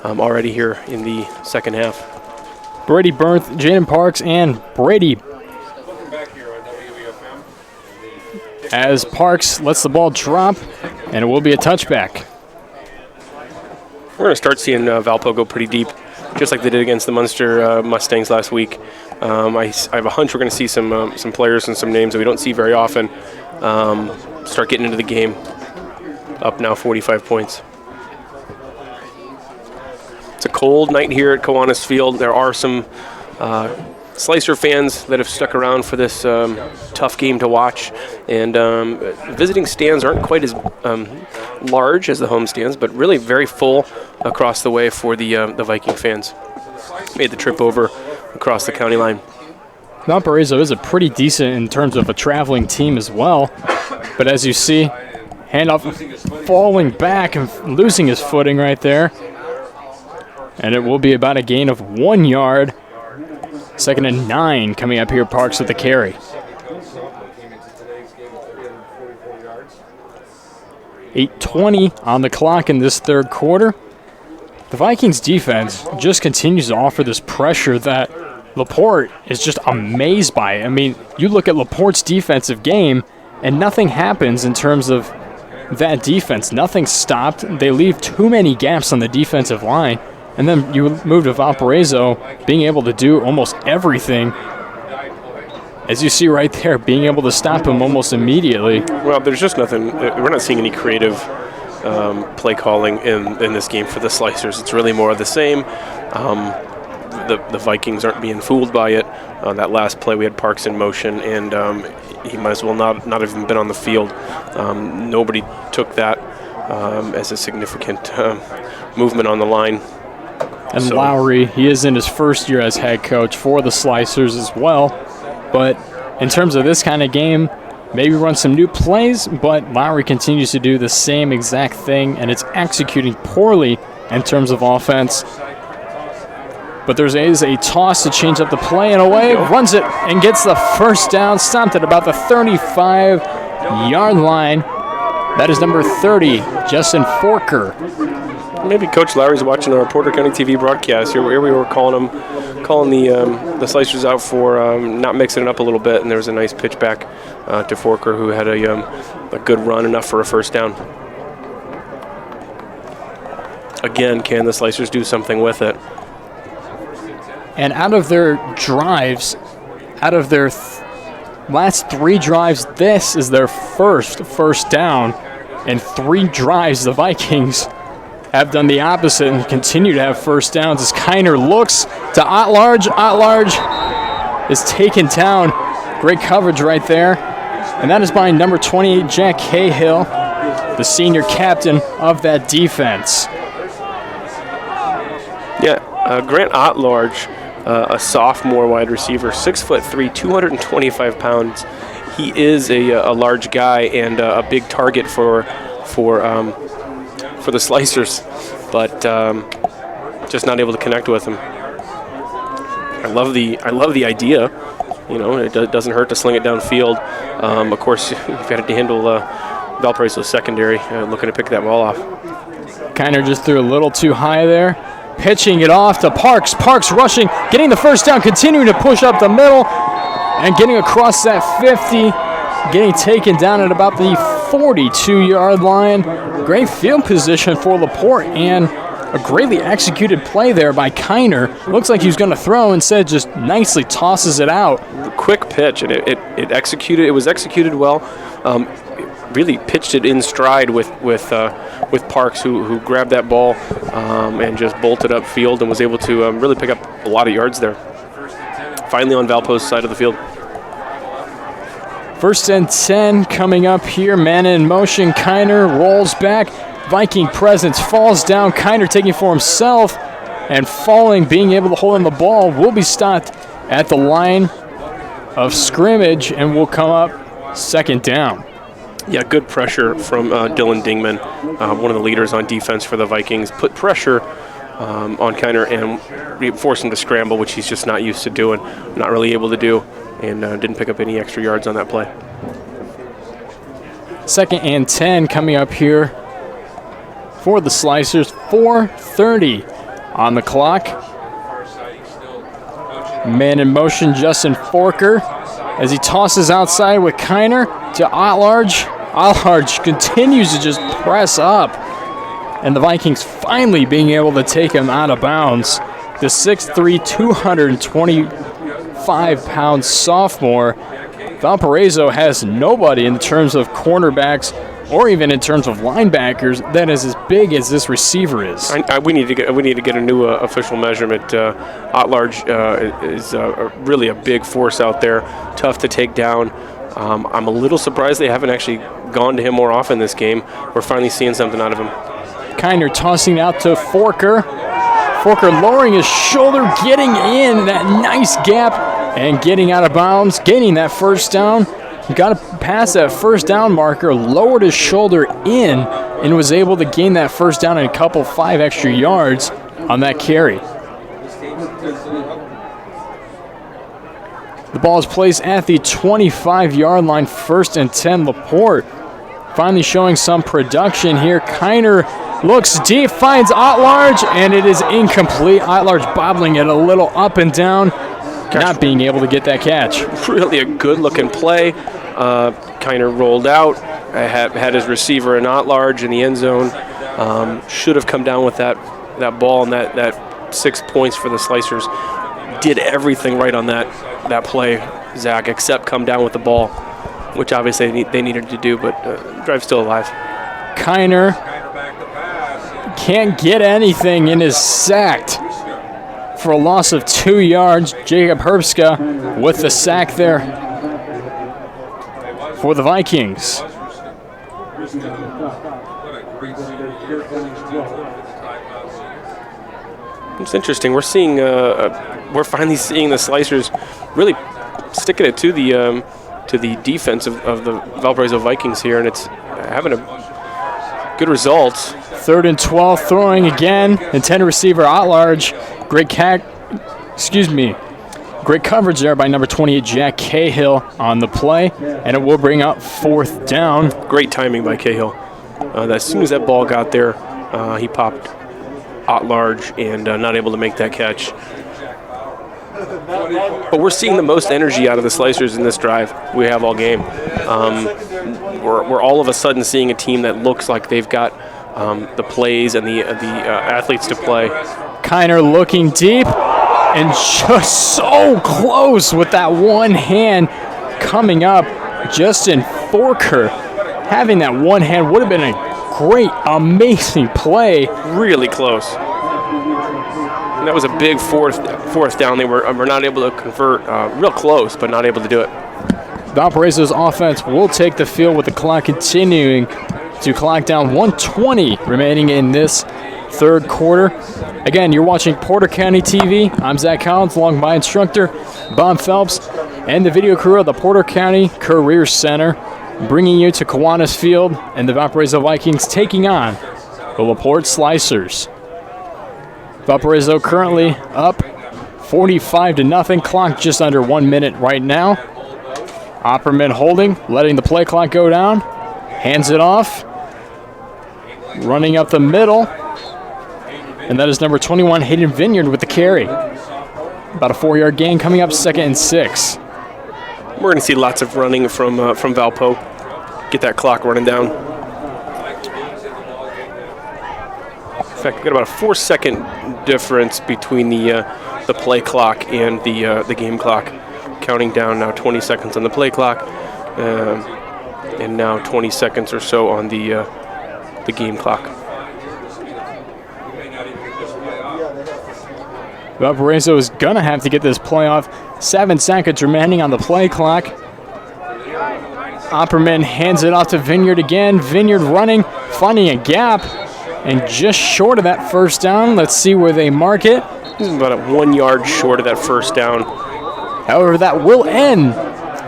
already here in the second half. Brady Berth, Jaden Parks, and Brady. As Parks lets the ball drop, and it will be a touchback. We're going to start seeing Valpo go pretty deep, just like they did against the Munster Mustangs last week. I have a hunch we're going to see some players and some names that we don't see very often start getting into the game. Up now 45 points. It's a cold night here at Kiwanis Field. There are some Slicer fans that have stuck around for this tough game to watch. And visiting stands aren't quite as large as the home stands, but really very full across the way for the Viking fans. Made the trip over across the county line. Valparaiso is a pretty decent in terms of a traveling team as well. But as you see, handoff falling back and losing his footing right there. And it will be about a gain of 1 yard. 2nd and 9 coming up here. Parks with the carry. 8:20 on the clock in this third quarter. The Vikings defense just continues to offer this pressure that LaPorte is just amazed by. I mean, you look at LaPorte's defensive game, and nothing happens in terms of that defense. Nothing stopped. They leave too many gaps on the defensive line. And then you move to Valparaiso, being able to do almost everything. As you see right there, being able to stop him almost immediately. Well, there's just nothing. We're not seeing any creative play calling in this game for the Slicers. It's really more of the same. The Vikings aren't being fooled by it. That last play, we had Parks in motion, and he might as well not have even been on the field. Nobody took that as a significant movement on the line. And so Lowry, he is in his first year as head coach for the Slicers as well. But in terms of this kind of game, maybe run some new plays, but Lowry continues to do the same exact thing, and it's executing poorly in terms of offense. But there is a toss to change up the play, and away, runs it and gets the first down, stopped at about the 35-yard line. That is number 30, Justin Forker. Maybe Coach Lowry's watching our Porter County TV broadcast. Here we were calling the Slicers out for not mixing it up a little bit, and there was a nice pitch back to Forker, who had a good run, enough for a first down. Again, can the Slicers do something with it? And out of their drives, out of their last 3 drives, this is their first down. In 3 drives, the Vikings have done the opposite and continue to have first downs as Kiner looks to Otlarge. Otlarge is taken down. Great coverage right there. And that is by number 28, Jack Cahill, the senior captain of that defense. Yeah, Grant Otlarge, a sophomore wide receiver, 6'3", 225 pounds. he is a large guy and a big target for the Slicers, but just not able to connect with him. I love the idea. It doesn't hurt to sling it downfield. Of course, you've got to handle Valparaiso secondary looking to pick that ball off. Kiner just threw a little too high there. Pitching it off to Parks. Parks rushing, getting the first down, continuing to push up the middle, and getting across that 50, getting taken down at about the 42-yard line. Great field position for LaPorte, and a greatly executed play there by Kiner. Looks like he was going to throw, instead just nicely tosses it out. Quick pitch, and it executed. It was executed well. Really pitched it in stride with Parks, who grabbed that ball and just bolted up field and was able to really pick up a lot of yards there. Finally on Valpo's side of the field. 1st and 10 coming up here. Man in motion. Kiner rolls back. Viking presence falls down. Kiner taking for himself and falling, being able to hold on the ball. Will be stopped at the line of scrimmage and will come up 2nd down. Yeah, good pressure from Dylan Dingman, one of the leaders on defense for the Vikings. Put pressure on Kiner and forced him to scramble, which he's just not used to doing, not really able to do, and didn't pick up any extra yards on that play. 2nd and 10 coming up here for the Slicers. 4:30 on the clock. Man in motion, Justin Forker, as he tosses outside with Kiner to Otlarge. Otlarge continues to just press up, and the Vikings finally being able to take him out of bounds. The 6'3", 225-pound sophomore. Valparaiso has nobody in terms of cornerbacks or even in terms of linebackers that is as big as this receiver is. We need to get a new official measurement. Otlarge is really a big force out there, tough to take down. I'm a little surprised they haven't actually gone to him more often this game. We're finally seeing something out of him. Kiner tossing out to Forker. Forker lowering his shoulder, getting in that nice gap and getting out of bounds, gaining that 1st down. Got to pass that 1st down marker, lowered his shoulder in, and was able to gain that 1st down and a couple 5 extra yards on that carry. The ball is placed at the 25-yard line, 1st and 10, LaPorte. Finally showing some production here. Kiner looks deep, finds Otlarge, and it is incomplete. Otlarge bobbling it a little up and down, not being able to get that catch. Really a good-looking play. Kiner rolled out, had his receiver in Otlarge in the end zone. Should have come down with that ball, and that 6 points for the Slicers. Did everything right on that play, Zach, except come down with the ball, which obviously they needed to do, but drive's still alive. Kiner can't get anything and is sacked for a loss of 2 yards. Jacob Herbska with the sack there for the Vikings. It's interesting. We're finally seeing the Slicers really sticking it to the defense of the Valparaiso Vikings here, and it's having a good result. 3rd and 12, throwing again. Intended receiver Otlarge. Great coverage there by number 28, Jack Cahill, on the play, and it will bring up 4th down. Great timing by Cahill. As soon as that ball got there, he popped Otlarge and not able to make that catch. But we're seeing the most energy out of the Slicers in this drive we have all game. We're all of a sudden seeing a team that looks like they've got the plays and the athletes to play. Kiner looking deep and just so close with that one hand coming up. Justin Forker having that one hand would have been a great, amazing play. Really close. And that was a big fourth down. They were not able to convert, real close, but not able to do it. Valparaiso's offense will take the field with the clock continuing to clock down. 1:20 remaining in this 3rd quarter. Again, you're watching Porter County TV. I'm Zach Collins, along with my instructor, Bob Phelps. and the video crew of the Porter County Career Center, bringing you to Kiwanis Field and the Valparaiso Vikings taking on the LaPorte Slicers. Valparaiso currently up 45-0, clock just under 1 minute right now. Opperman holding, letting the play clock go down, hands it off, running up the middle, and that is number 21, Hayden Vineyard with the carry. About a 4-yard gain coming up, 2nd and 6. We're going to see lots of running from Valpo. Get that clock running down. In fact, we've got about a 4-second difference between the play clock and the game clock. Counting down now 20 seconds on the play clock, and now 20 seconds or so on the game clock. Valparaiso is going to have to get this play off. 7 seconds remaining on the play clock. Opperman hands it off to Vineyard again. Vineyard running, finding a gap, and just short of that first down. Let's see where they mark it. He's about 1 yard short of that first down. However, that will end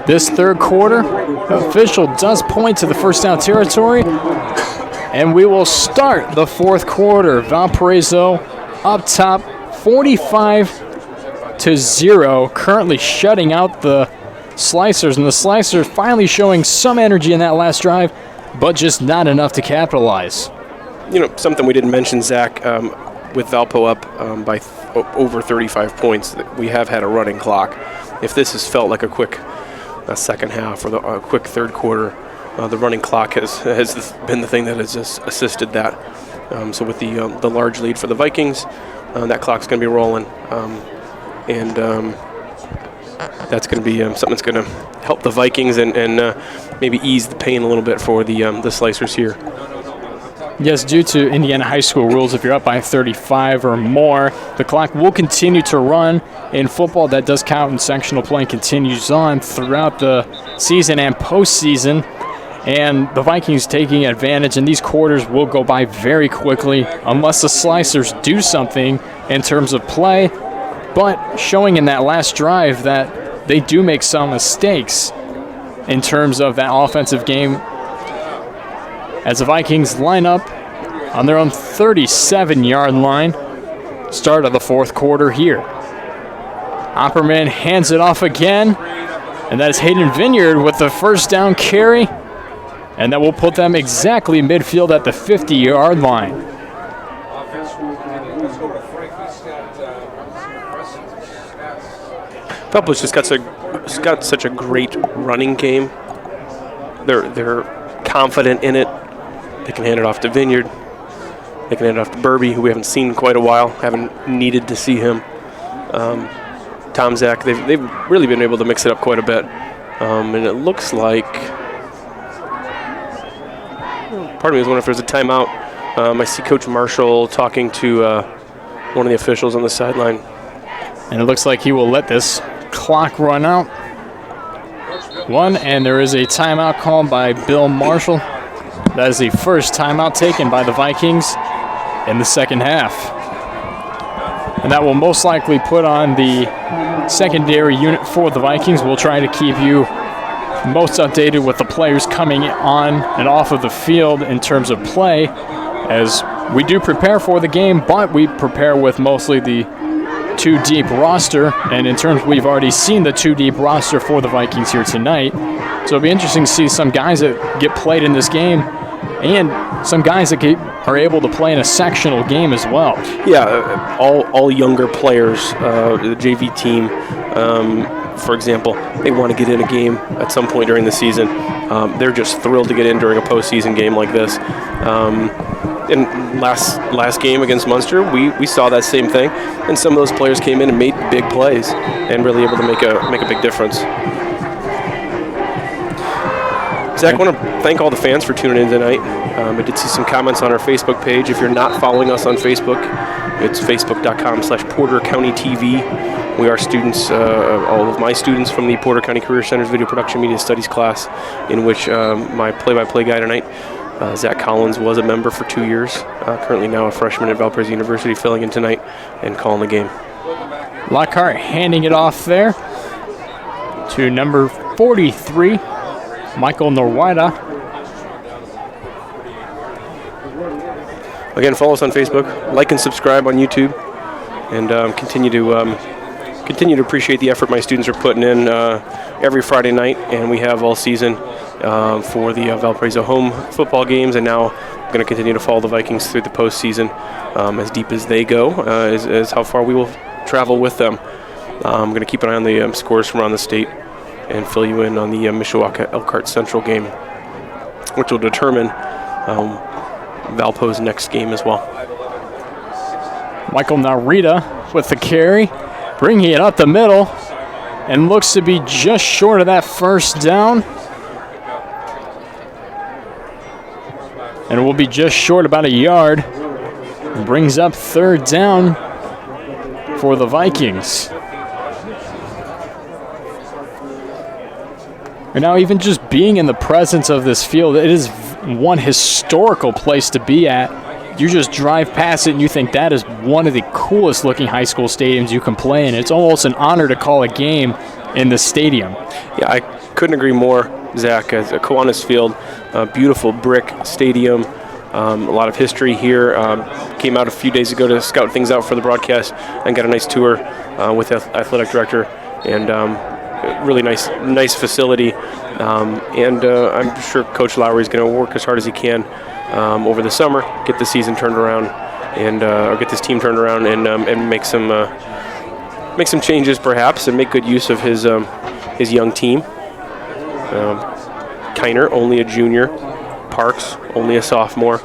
this third quarter. The official does point to the first down territory, and we will start the fourth quarter. Valparaiso up top, 45-0, currently shutting out the Slicers, and the Slicers finally showing some energy in that last drive, but just not enough to capitalize. You know, something we didn't mention, Zach, with Valpo up by over 35 points, we have had a running clock. If this has felt like a quick second half or a quick third quarter, the running clock has been the thing that has just assisted that. So with the large lead for the Vikings, that clock's going to be rolling, and that's going to be something that's going to help the Vikings and maybe ease the pain a little bit for the Slicers here. Yes, due to Indiana high school rules, if you're up by 35 or more, the clock will continue to run. In football, that does count, and sectional play continues on throughout the season and postseason. And the Vikings taking advantage, and these quarters will go by very quickly unless the Slicers do something in terms of play. But showing in that last drive that they do make some mistakes in terms of that offensive game, as the Vikings line up on their own 37-yard line, start of the fourth quarter here. Opperman hands it off again, and that is Hayden Vineyard with the first down carry, and that will put them exactly midfield at the 50-yard line. Valpo's just got such a great running game. They're confident in it. They can hand it off to Vineyard. They can hand it off to Burby, who we haven't seen in quite a while, haven't needed to see him. Tom, Zach, they've really been able to mix it up quite a bit. And it looks like, part of me was wondering if there's a timeout. I see Coach Marshall talking to one of the officials on the sideline. And it looks like he will let this clock run out. And there is a timeout called by Bill Marshall. That is the first timeout taken by the Vikings in the second half. And that will most likely put on the secondary unit for the Vikings. We'll try to keep you most updated with the players coming on and off of the field in terms of play, as we do prepare for the game, but we prepare with mostly the 2-deep roster, and in terms, we've already seen the 2-deep roster for the Vikings here tonight. So it'll be interesting to see some guys that get played in this game and some guys that are able to play in a sectional game as well. Yeah, all younger players, the JV team, for example, they want to get in a game at some point during the season. They're just thrilled to get in during a postseason game like this. In last game against Munster, we saw that same thing, and some of those players came in and made big plays and really able to make a big difference. Zach, I want to thank all the fans for tuning in tonight. I did see some comments on our Facebook page. If you're not following us on Facebook, it's facebook.com/Porter County TV. We are students, all of my students from the Porter County Career Center's Video Production Media Studies class, in which my play-by-play guy tonight, Zach Collins, was a member for 2 years. Currently now a freshman at Valparaiso University, filling in tonight and calling the game. Lockhart handing it off there to number 43, Michael Norwida. Again, follow us on Facebook, like and subscribe on YouTube, and continue to appreciate the effort my students are putting in every Friday night, and we have all season for the Valparaiso home football games, and now we're going to continue to follow the Vikings through the postseason as deep as they go, is how far we will travel with them. I'm going to keep an eye on the scores from around the state and fill you in on the Mishawaka Elkhart Central game, which will determine Valpo's next game as well. Michael Narita with the carry, bringing it up the middle, and looks to be just short of that first down. And it will be just short, about a yard. Brings up third down for the Vikings. And now even just being in the presence of this field, it is one historical place to be at. You just drive past it and you think that is one of the coolest looking high school stadiums you can play in. It's almost an honor to call a game in the stadium. Yeah, I couldn't agree more, Zach. As a Kiwanis Field, a beautiful brick stadium, a lot of history here. Came out a few days ago to scout things out for the broadcast and got a nice tour with the athletic director, and really nice facility. And I'm sure Coach Lowry is going to work as hard as he can over the summer, get the season turned around, and or get this team turned around, and make some changes perhaps, and make good use of his young team. Kiner, only a junior. Parks, only a sophomore.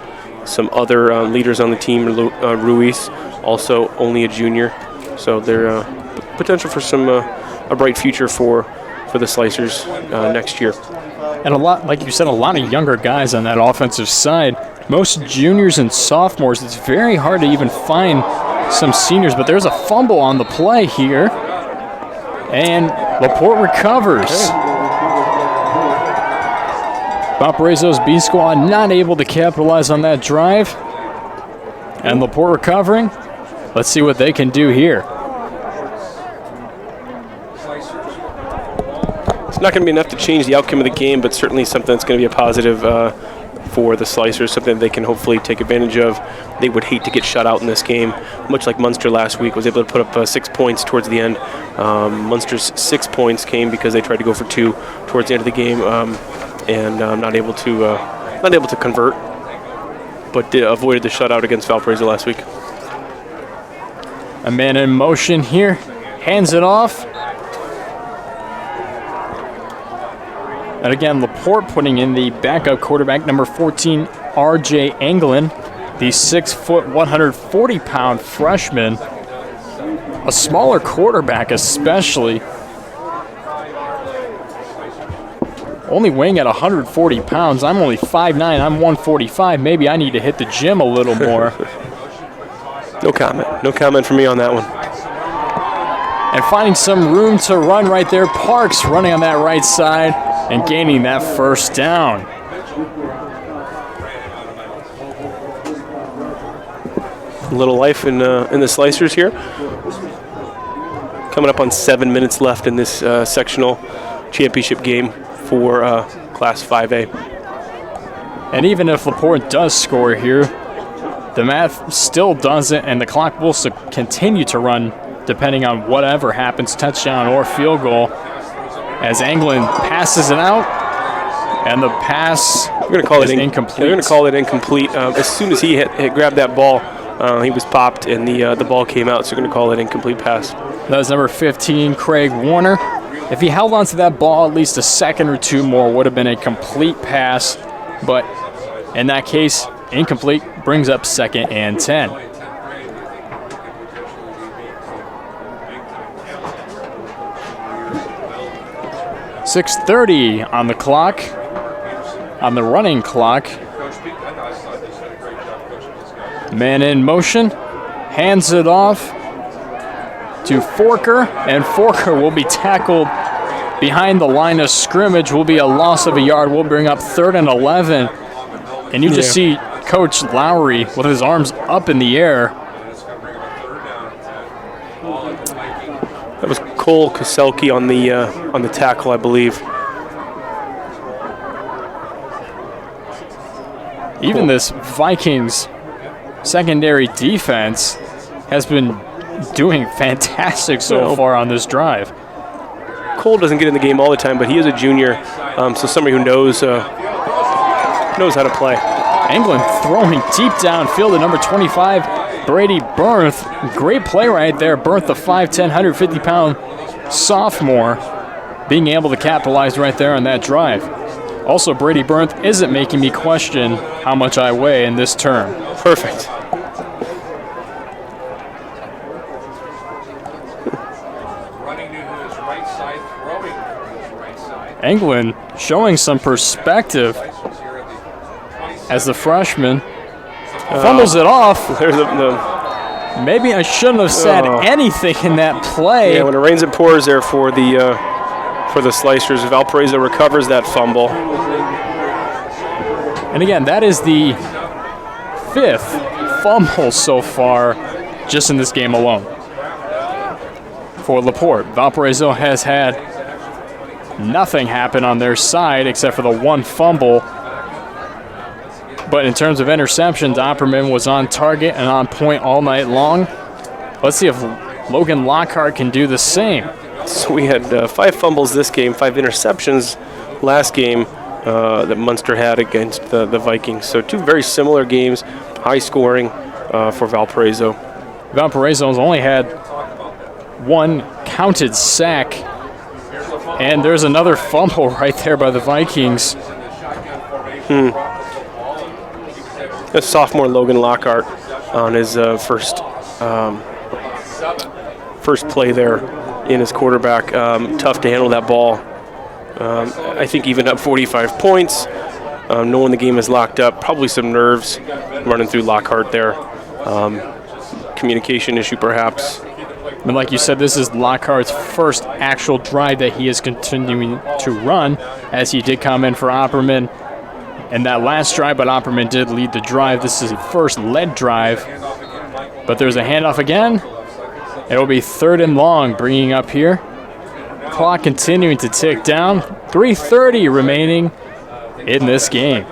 Some other leaders on the team, Ruiz, also only a junior. So there potential for some a bright future for the Slicers next year. And a lot, like you said, a lot of younger guys on that offensive side. Most juniors and sophomores. It's very hard to even find some seniors, but there's a fumble on the play here. And LaPorte recovers. Valparaiso's B squad not able to capitalize on that drive. And LaPorte recovering. Let's see what they can do here. It's not going to be enough to change the outcome of the game, but certainly something that's going to be a positive for the Slicers, something they can hopefully take advantage of. They would hate to get shut out in this game, much like Munster last week was able to put up 6 points towards the end. Munster's 6 points came because they tried to go for 2 towards the end of the game, and not able to convert, but avoided the shutout against Valparaiso last week. A man in motion here, hands it off. And again, LaPorte putting in the backup quarterback, number 14, R.J. Anglin, the 6', 140-pound freshman. A smaller quarterback especially. Only weighing at 140 pounds. I'm only 5'9", I'm 145. Maybe I need to hit the gym a little more. No comment. No comment from me on that one. And finding some room to run right there. Parks running on that right side and gaining that first down. A little life in the Slicers here. Coming up on 7 minutes left in this sectional championship game for Class 5A. And even if LaPorte does score here, the math still doesn't, and the clock will continue to run depending on whatever happens, touchdown or field goal, as Anglin passes it out, and the pass is incomplete. They're going to call it incomplete. As soon as he grabbed that ball, he was popped, and the ball came out, so they're going to call it incomplete pass. That was number 15, Craig Warner. If he held on to that ball at least a second or two more, would have been a complete pass, but in that case, incomplete, brings up 2nd and 10. .6:30 on the clock, on the running clock. Man in motion, hands it off to Forker, and Forker will be tackled behind the line of scrimmage. Will be a loss of a yard. We'll bring up 3rd and 11. And you just see Coach Lowry with his arms up in the air. That was Cole Koselke on the tackle, I believe. Even this Vikings secondary defense has been doing fantastic so far on this drive. Cole doesn't get in the game all the time, but he is a junior, so somebody who knows how to play. England throwing deep downfield to number 25, Brady Bernth. Great play right there. Bernth, the 5'10", 150-pound sophomore, being able to capitalize right there on that drive. Also, Brady Bernth isn't making me question how much I weigh in this term. Perfect. Running to his right side, throwing to his right side. England showing some perspective as the freshman fumbles it off. There's Maybe I shouldn't have said anything in that play. Yeah, when it rains it pours there for the Slicers. Valparaiso recovers that fumble. And again, that is the 5th fumble so far just in this game alone. For LaPorte, Valparaiso has had nothing happen on their side except for the one fumble. But in terms of interceptions, Opperman was on target and on point all night long. Let's see if Logan Lockhart can do the same. So we had 5 fumbles this game, 5 interceptions last game that Munster had against the Vikings. So 2 very similar games, high scoring for Valparaiso. Valparaiso has only had 1 counted sack, and there's another fumble right there by the Vikings. That's sophomore Logan Lockhart on his first play there in his quarterback. Tough to handle that ball. I think even up 45 points, knowing the game is locked up, probably some nerves running through Lockhart there. Communication issue perhaps. And like you said, this is Lockhart's first actual drive that he is continuing to run, as he did come in for Opperman. And that last drive, but Opperman did lead the drive. This is his first led drive. But there's a handoff again. It will be 3rd and long, bringing up here. Clock continuing to tick down. 3:30 remaining in this game.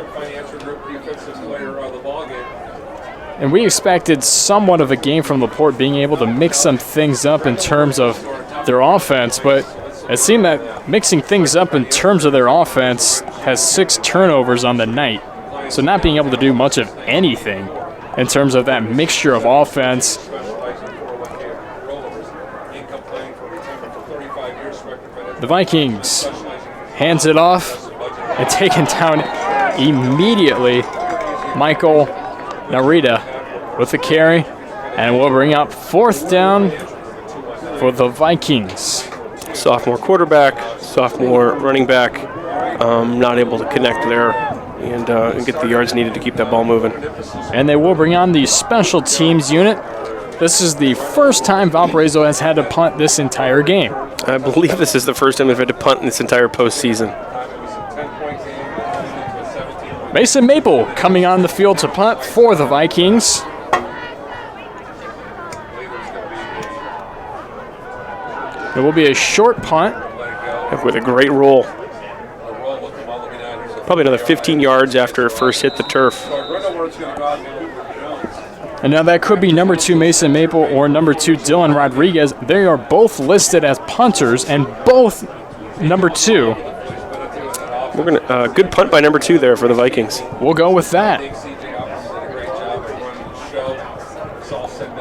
And we expected somewhat of a game from LaPorte, being able to mix some things up in terms of their offense, but it seemed that mixing things up in terms of their offense has 6 turnovers on the night. So not being able to do much of anything in terms of that mixture of offense. The Vikings hands it off and taken down immediately. Michael Narita with the carry, and we'll bring up 4th down for the Vikings. Sophomore quarterback, sophomore running back, not able to connect there and get the yards needed to keep that ball moving. And they will bring on the special teams unit. This is the first time Valparaiso has had to punt this entire game. I believe this is the first time they've had to punt in this entire postseason. Mason Maple coming on the field to punt for the Vikings. It will be a short punt with a great roll. Probably another 15 yards after it first hit the turf. And now that could be number 2 Mason Maple or number 2 Dylan Rodriguez. They are both listed as punters, and both number 2. We're gonna good punt by number 2 there for the Vikings. We'll go with that.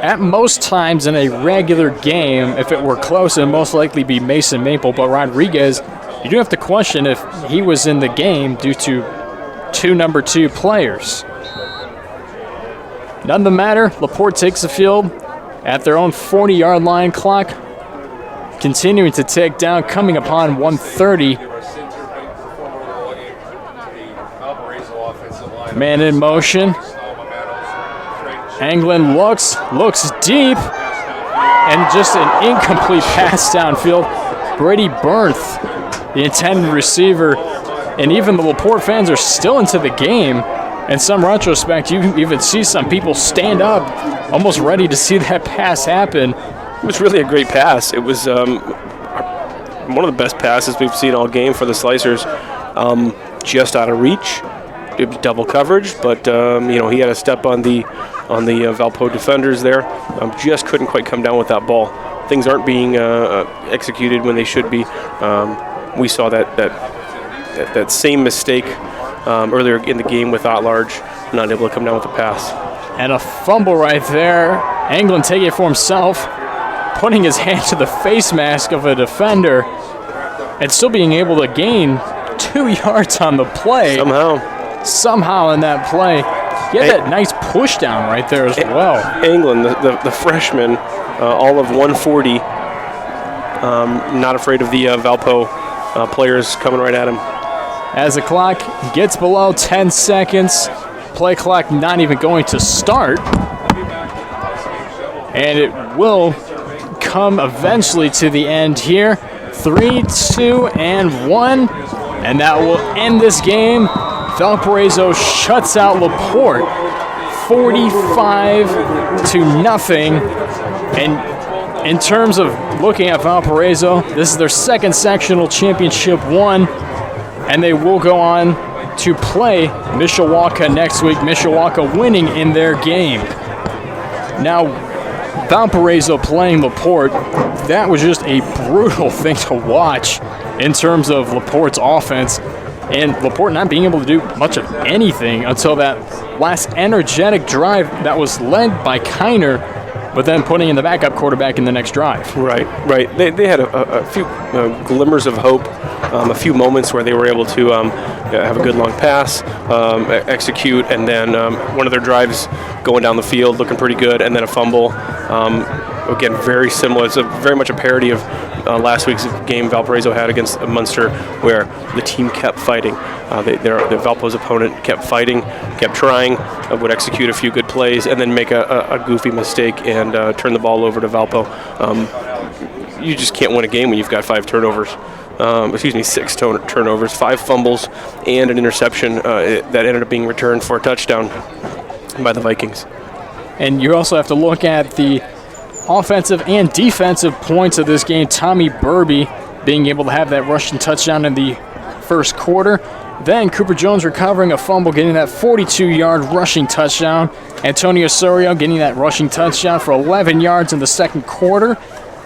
At most times in a regular game, if it were close, it would most likely be Mason Maple, but Rodriguez, you do have to question if he was in the game due to 2 number 2 players. None the matter, LaPorte takes the field at their own 40-yard line. Clock continuing to tick down, coming upon 1:30. Man in motion. Anglin looks deep, and just an incomplete pass downfield. Brady Bernth, the intended receiver, and even the LaPorte fans are still into the game. In some retrospect, you can even see some people stand up, almost ready to see that pass happen. It was really a great pass. It was one of the best passes we've seen all game for the Slicers. Just out of reach. It was double coverage, but he had a step on the Valpo defenders there. Just couldn't quite come down with that ball. Things aren't being executed when they should be. We saw that same mistake earlier in the game with at-large, not able to come down with the pass. And a fumble right there. Anglin taking it for himself, putting his hand to the face mask of a defender, and still being able to gain 2 yards on the play. Somehow in that play. He had that nice push down right there as well. Anglin, the freshman, all of 140, not afraid of the Valpo players coming right at him. As the clock gets below 10 seconds, play clock not even going to start. And it will come eventually to the end here. 3, 2, and 1. And that will end this game. Valparaiso shuts out LaPorte 45-0. And in terms of looking at Valparaiso, this is their second sectional championship won, and they will go on to play Mishawaka next week. Mishawaka winning in their game. Now, Valparaiso playing LaPorte, that was just a brutal thing to watch in terms of LaPorte's offense. And LaPorte not being able to do much of anything until that last energetic drive that was led by Kiner, but then putting in the backup quarterback in the next drive. Right. They had a few glimmers of hope, a few moments where they were able to have a good long pass, execute, and then one of their drives going down the field looking pretty good, and then a fumble. Again, very similar. It's very much a parody of last week's game Valparaiso had against Munster, where the team kept fighting. The Valpo's opponent kept fighting, kept trying, would execute a few good plays, and then make a goofy mistake and turn the ball over to Valpo. You just can't win a game when you've got 6 turnovers, 5 fumbles, and an interception that ended up being returned for a touchdown by the Vikings. And you also have to look at the offensive and defensive points of this game. Tommy Burby being able to have that rushing touchdown in the first quarter. Then Cooper Jones recovering a fumble, getting that 42-yard rushing touchdown. Antonio Osorio getting that rushing touchdown for 11 yards in the second quarter.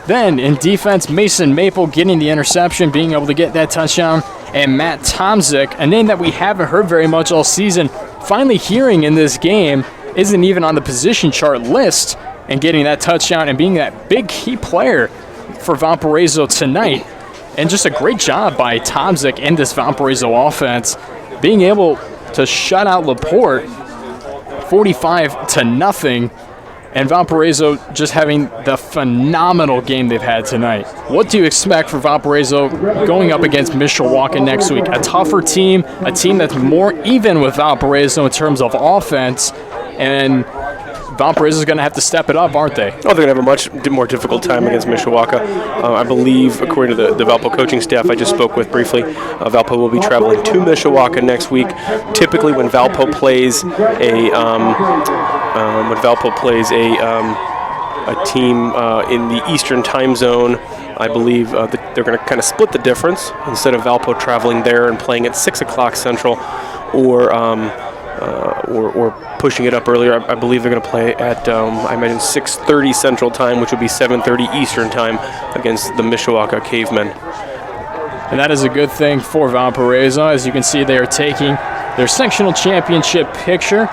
Then in defense, Mason Maple getting the interception, being able to get that touchdown. And Matt Tomzik, a name that we haven't heard very much all season, finally hearing in this game, isn't even on the position chart list, and getting that touchdown and being that big key player for Valparaiso tonight. And just a great job by Tomzik and this Valparaiso offense, being able to shut out LaPorte 45-0, and Valparaiso just having the phenomenal game they've had tonight. What do you expect for Valparaiso going up against Mishawaka next week? A tougher team, a team that's more even with Valparaiso in terms of offense, and Valparaiso is going to have to step it up, aren't they? Oh, they're going to have a much more difficult time against Mishawaka. I believe, according to the Valpo coaching staff I just spoke with briefly, Valpo will be traveling to Mishawaka next week. Typically, when Valpo plays a team in the Eastern time zone, I believe they're going to kind of split the difference. Instead of Valpo traveling there and playing at 6 o'clock Central, or pushing it up earlier, I believe they're going to play at, I imagine, 6:30 Central Time, which would be 7:30 Eastern Time against the Mishawaka Cavemen. And that is a good thing for Valparaiso. As you can see, they are taking their sectional championship picture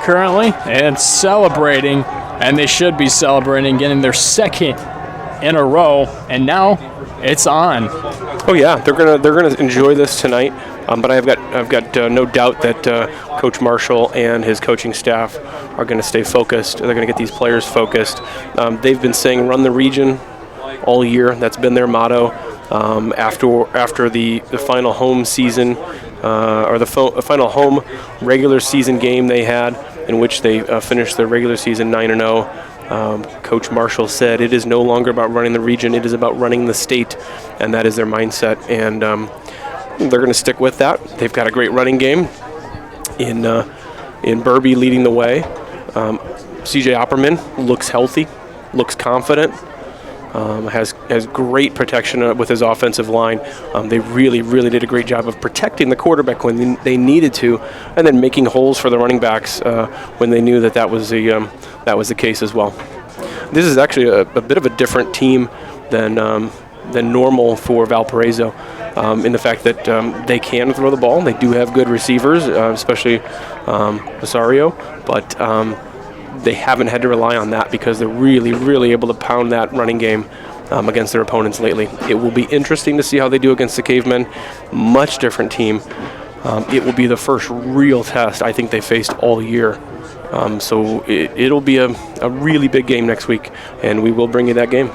currently and celebrating, and they should be celebrating, getting their second in a row, and now it's on. Oh yeah, they're gonna enjoy this tonight. But I've got no doubt that Coach Marshall and his coaching staff are going to stay focused. They're going to get these players focused. They've been saying "run the region" all year. That's been their motto. After the final home season or the final home regular season game they had, in which they finished their regular season 9-0. Coach Marshall said, "It is no longer about running the region; it is about running the state," and that is their mindset. And they're going to stick with that. They've got a great running game in Burby leading the way. CJ Opperman looks healthy, looks confident. has great protection with his offensive line. They really, really did a great job of protecting the quarterback when they needed to, and then making holes for the running backs when they knew that was the case as well. This is actually a bit of a different team than normal for Valparaiso, in the fact that they can throw the ball. They do have good receivers, especially Rosario, but they haven't had to rely on that because they're really, really able to pound that running game against their opponents lately. It will be interesting to see how they do against the Cavemen. Much different team. It will be the first real test I think they faced all year. So it'll be a really big game next week, and we will bring you that game.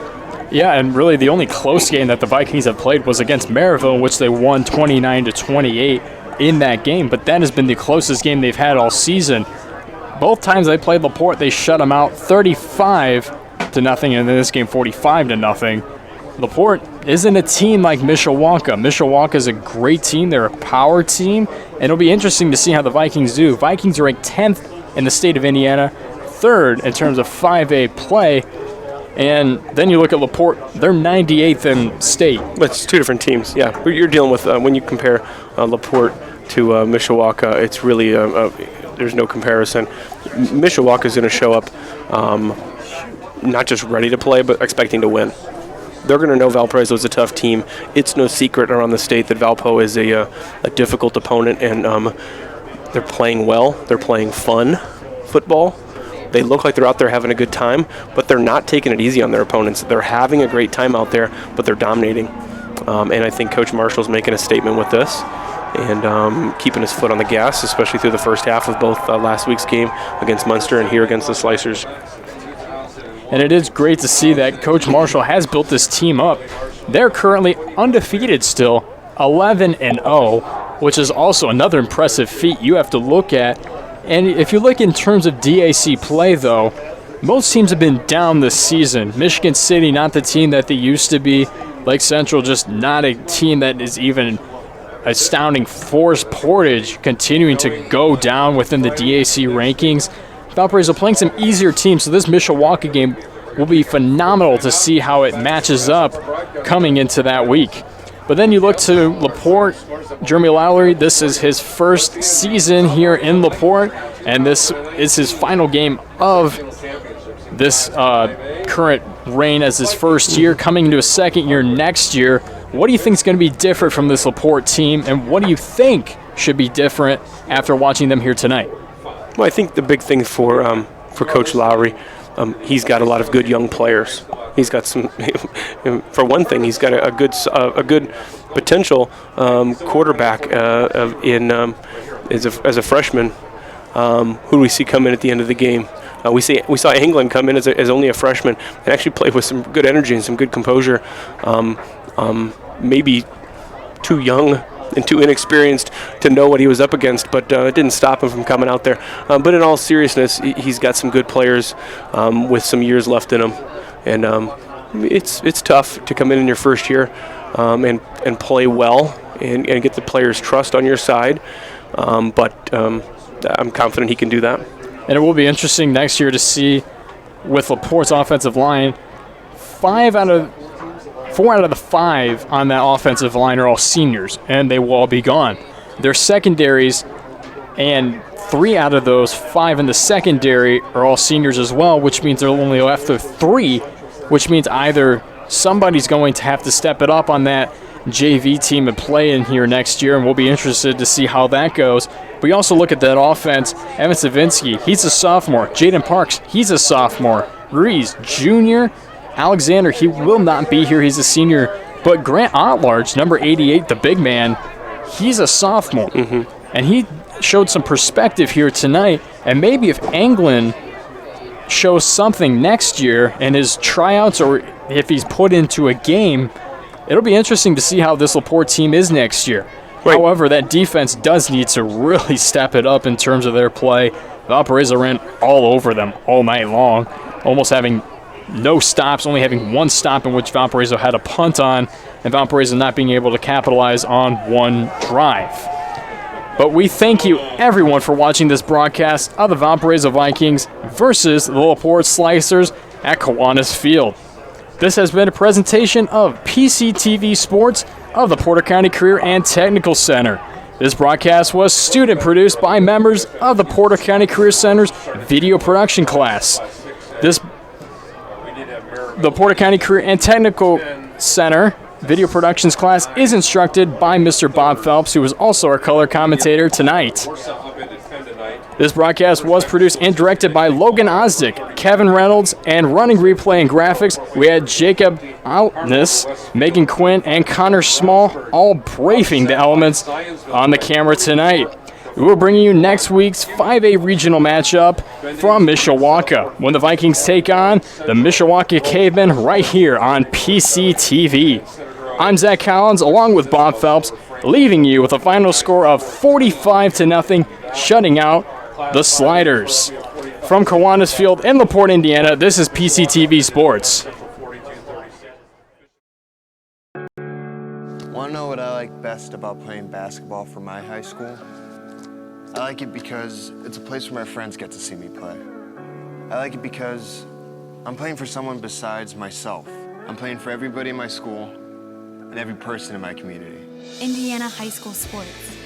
Yeah, and really the only close game that the Vikings have played was against Maryville, in which they won 29-28 in that game. But that has been the closest game they've had all season. Both times they played LaPorte, they shut them out 35-0, and in this game 45-0. LaPorte isn't a team like Mishawaka. Mishawaka is a great team. They're a power team, and it'll be interesting to see how the Vikings do. Vikings are ranked 10th in the state of Indiana, 3rd in terms of 5A play. And then you look at LaPorte, they're 98th in state. But it's two different teams, yeah. You're dealing with, when you compare LaPorte to Mishawaka, it's really, there's no comparison. Mishawaka is going to show up not just ready to play, but expecting to win. They're going to know Valparaiso is a tough team. It's no secret around the state that Valpo is a difficult opponent, and they're playing well. They're playing fun football. They look like they're out there having a good time, but they're not taking it easy on their opponents. They're having a great time out there, but they're dominating. And I think Coach Marshall's making a statement with this and keeping his foot on the gas, especially through the first half of both last week's game against Munster and here against the Slicers. And it is great to see that Coach Marshall has built this team up. They're currently undefeated still, 11-0, which is also another impressive feat you have to look at. And if you look in terms of DAC play, though, most teams have been down this season. Michigan City, not the team that they used to be. Lake Central, just not a team that is even astounding. Forest Portage continuing to go down within the DAC rankings. Valparaiso playing some easier teams, so this Mishawaka game will be phenomenal to see how it matches up coming into that week. But then you look to LaPorte, Jeremy Lowry, this is his first season here in LaPorte, and this is his final game of this current reign as his first year, coming into a second year next year. What do you think is going to be different from this LaPorte team, and what do you think should be different after watching them here tonight? Well, I think the big thing for Coach Lowry, he's got a lot of good young players. He's got some, for one thing, he's got a good potential quarterback as a freshman. Who do we see come in at the end of the game? We saw England come in as only a freshman and actually play with some good energy and some good composure. Maybe too young and too inexperienced to know what he was up against, but it didn't stop him from coming out there. But in all seriousness, he's got some good players with some years left in him. And it's tough to come in your first year and play well and get the players' trust on your side. But I'm confident he can do that. And it will be interesting next year to see with LaPorte's offensive line, 4 out of the 5 on that offensive line are all seniors, and they will all be gone. Their secondaries, and 3 out of those 5 in the secondary are all seniors as well, which means they're only left with 3, which means either somebody's going to have to step it up on that JV team and play in here next year, and we'll be interested to see how that goes. We also look at that offense. Evan Savinsky, he's a sophomore. Jaden Parks, he's a sophomore. Rees, junior. Alexander, he will not be here. He's a senior. But Grant Otlarge, number 88, the big man, he's a sophomore. Mm-hmm. And he showed some perspective here tonight. And maybe if Anglin shows something next year in his tryouts or if he's put into a game, it'll be interesting to see how this LaPorte team is next year. Right. However, that defense does need to really step it up in terms of their play. Valparaiso ran all over them all night long, almost having no stops, only having 1 stop in which Valparaiso had a punt on, and Valparaiso not being able to capitalize on 1 drive. But we thank you, everyone, for watching this broadcast of the Valparaiso Vikings versus the LaPorte Slicers at Kiwanis Field. This has been a presentation of PCTV Sports of the Porter County Career and Technical Center. This broadcast was student produced by members of the Porter County Career Center's video production class. The Porter County Career and Technical Center video productions class is instructed by Mr. Bob Phelps, who was also our color commentator tonight. This broadcast was produced and directed by Logan Osdick, Kevin Reynolds, and running replay and graphics, we had Jacob Outness, Megan Quinn, and Connor Small, all braving the elements on the camera tonight. We will bring you next week's 5A regional matchup from Mishawaka when the Vikings take on the Mishawaka Cavemen right here on PCTV. I'm Zach Collins along with Bob Phelps, leaving you with a final score of 45-0, shutting out the Sliders. From Kiwanis Field in LaPorte, Indiana, this is PCTV Sports. Want to know what I like best about playing basketball for my high school? I like it because it's a place where my friends get to see me play. I like it because I'm playing for someone besides myself. I'm playing for everybody in my school and every person in my community. Indiana high school sports.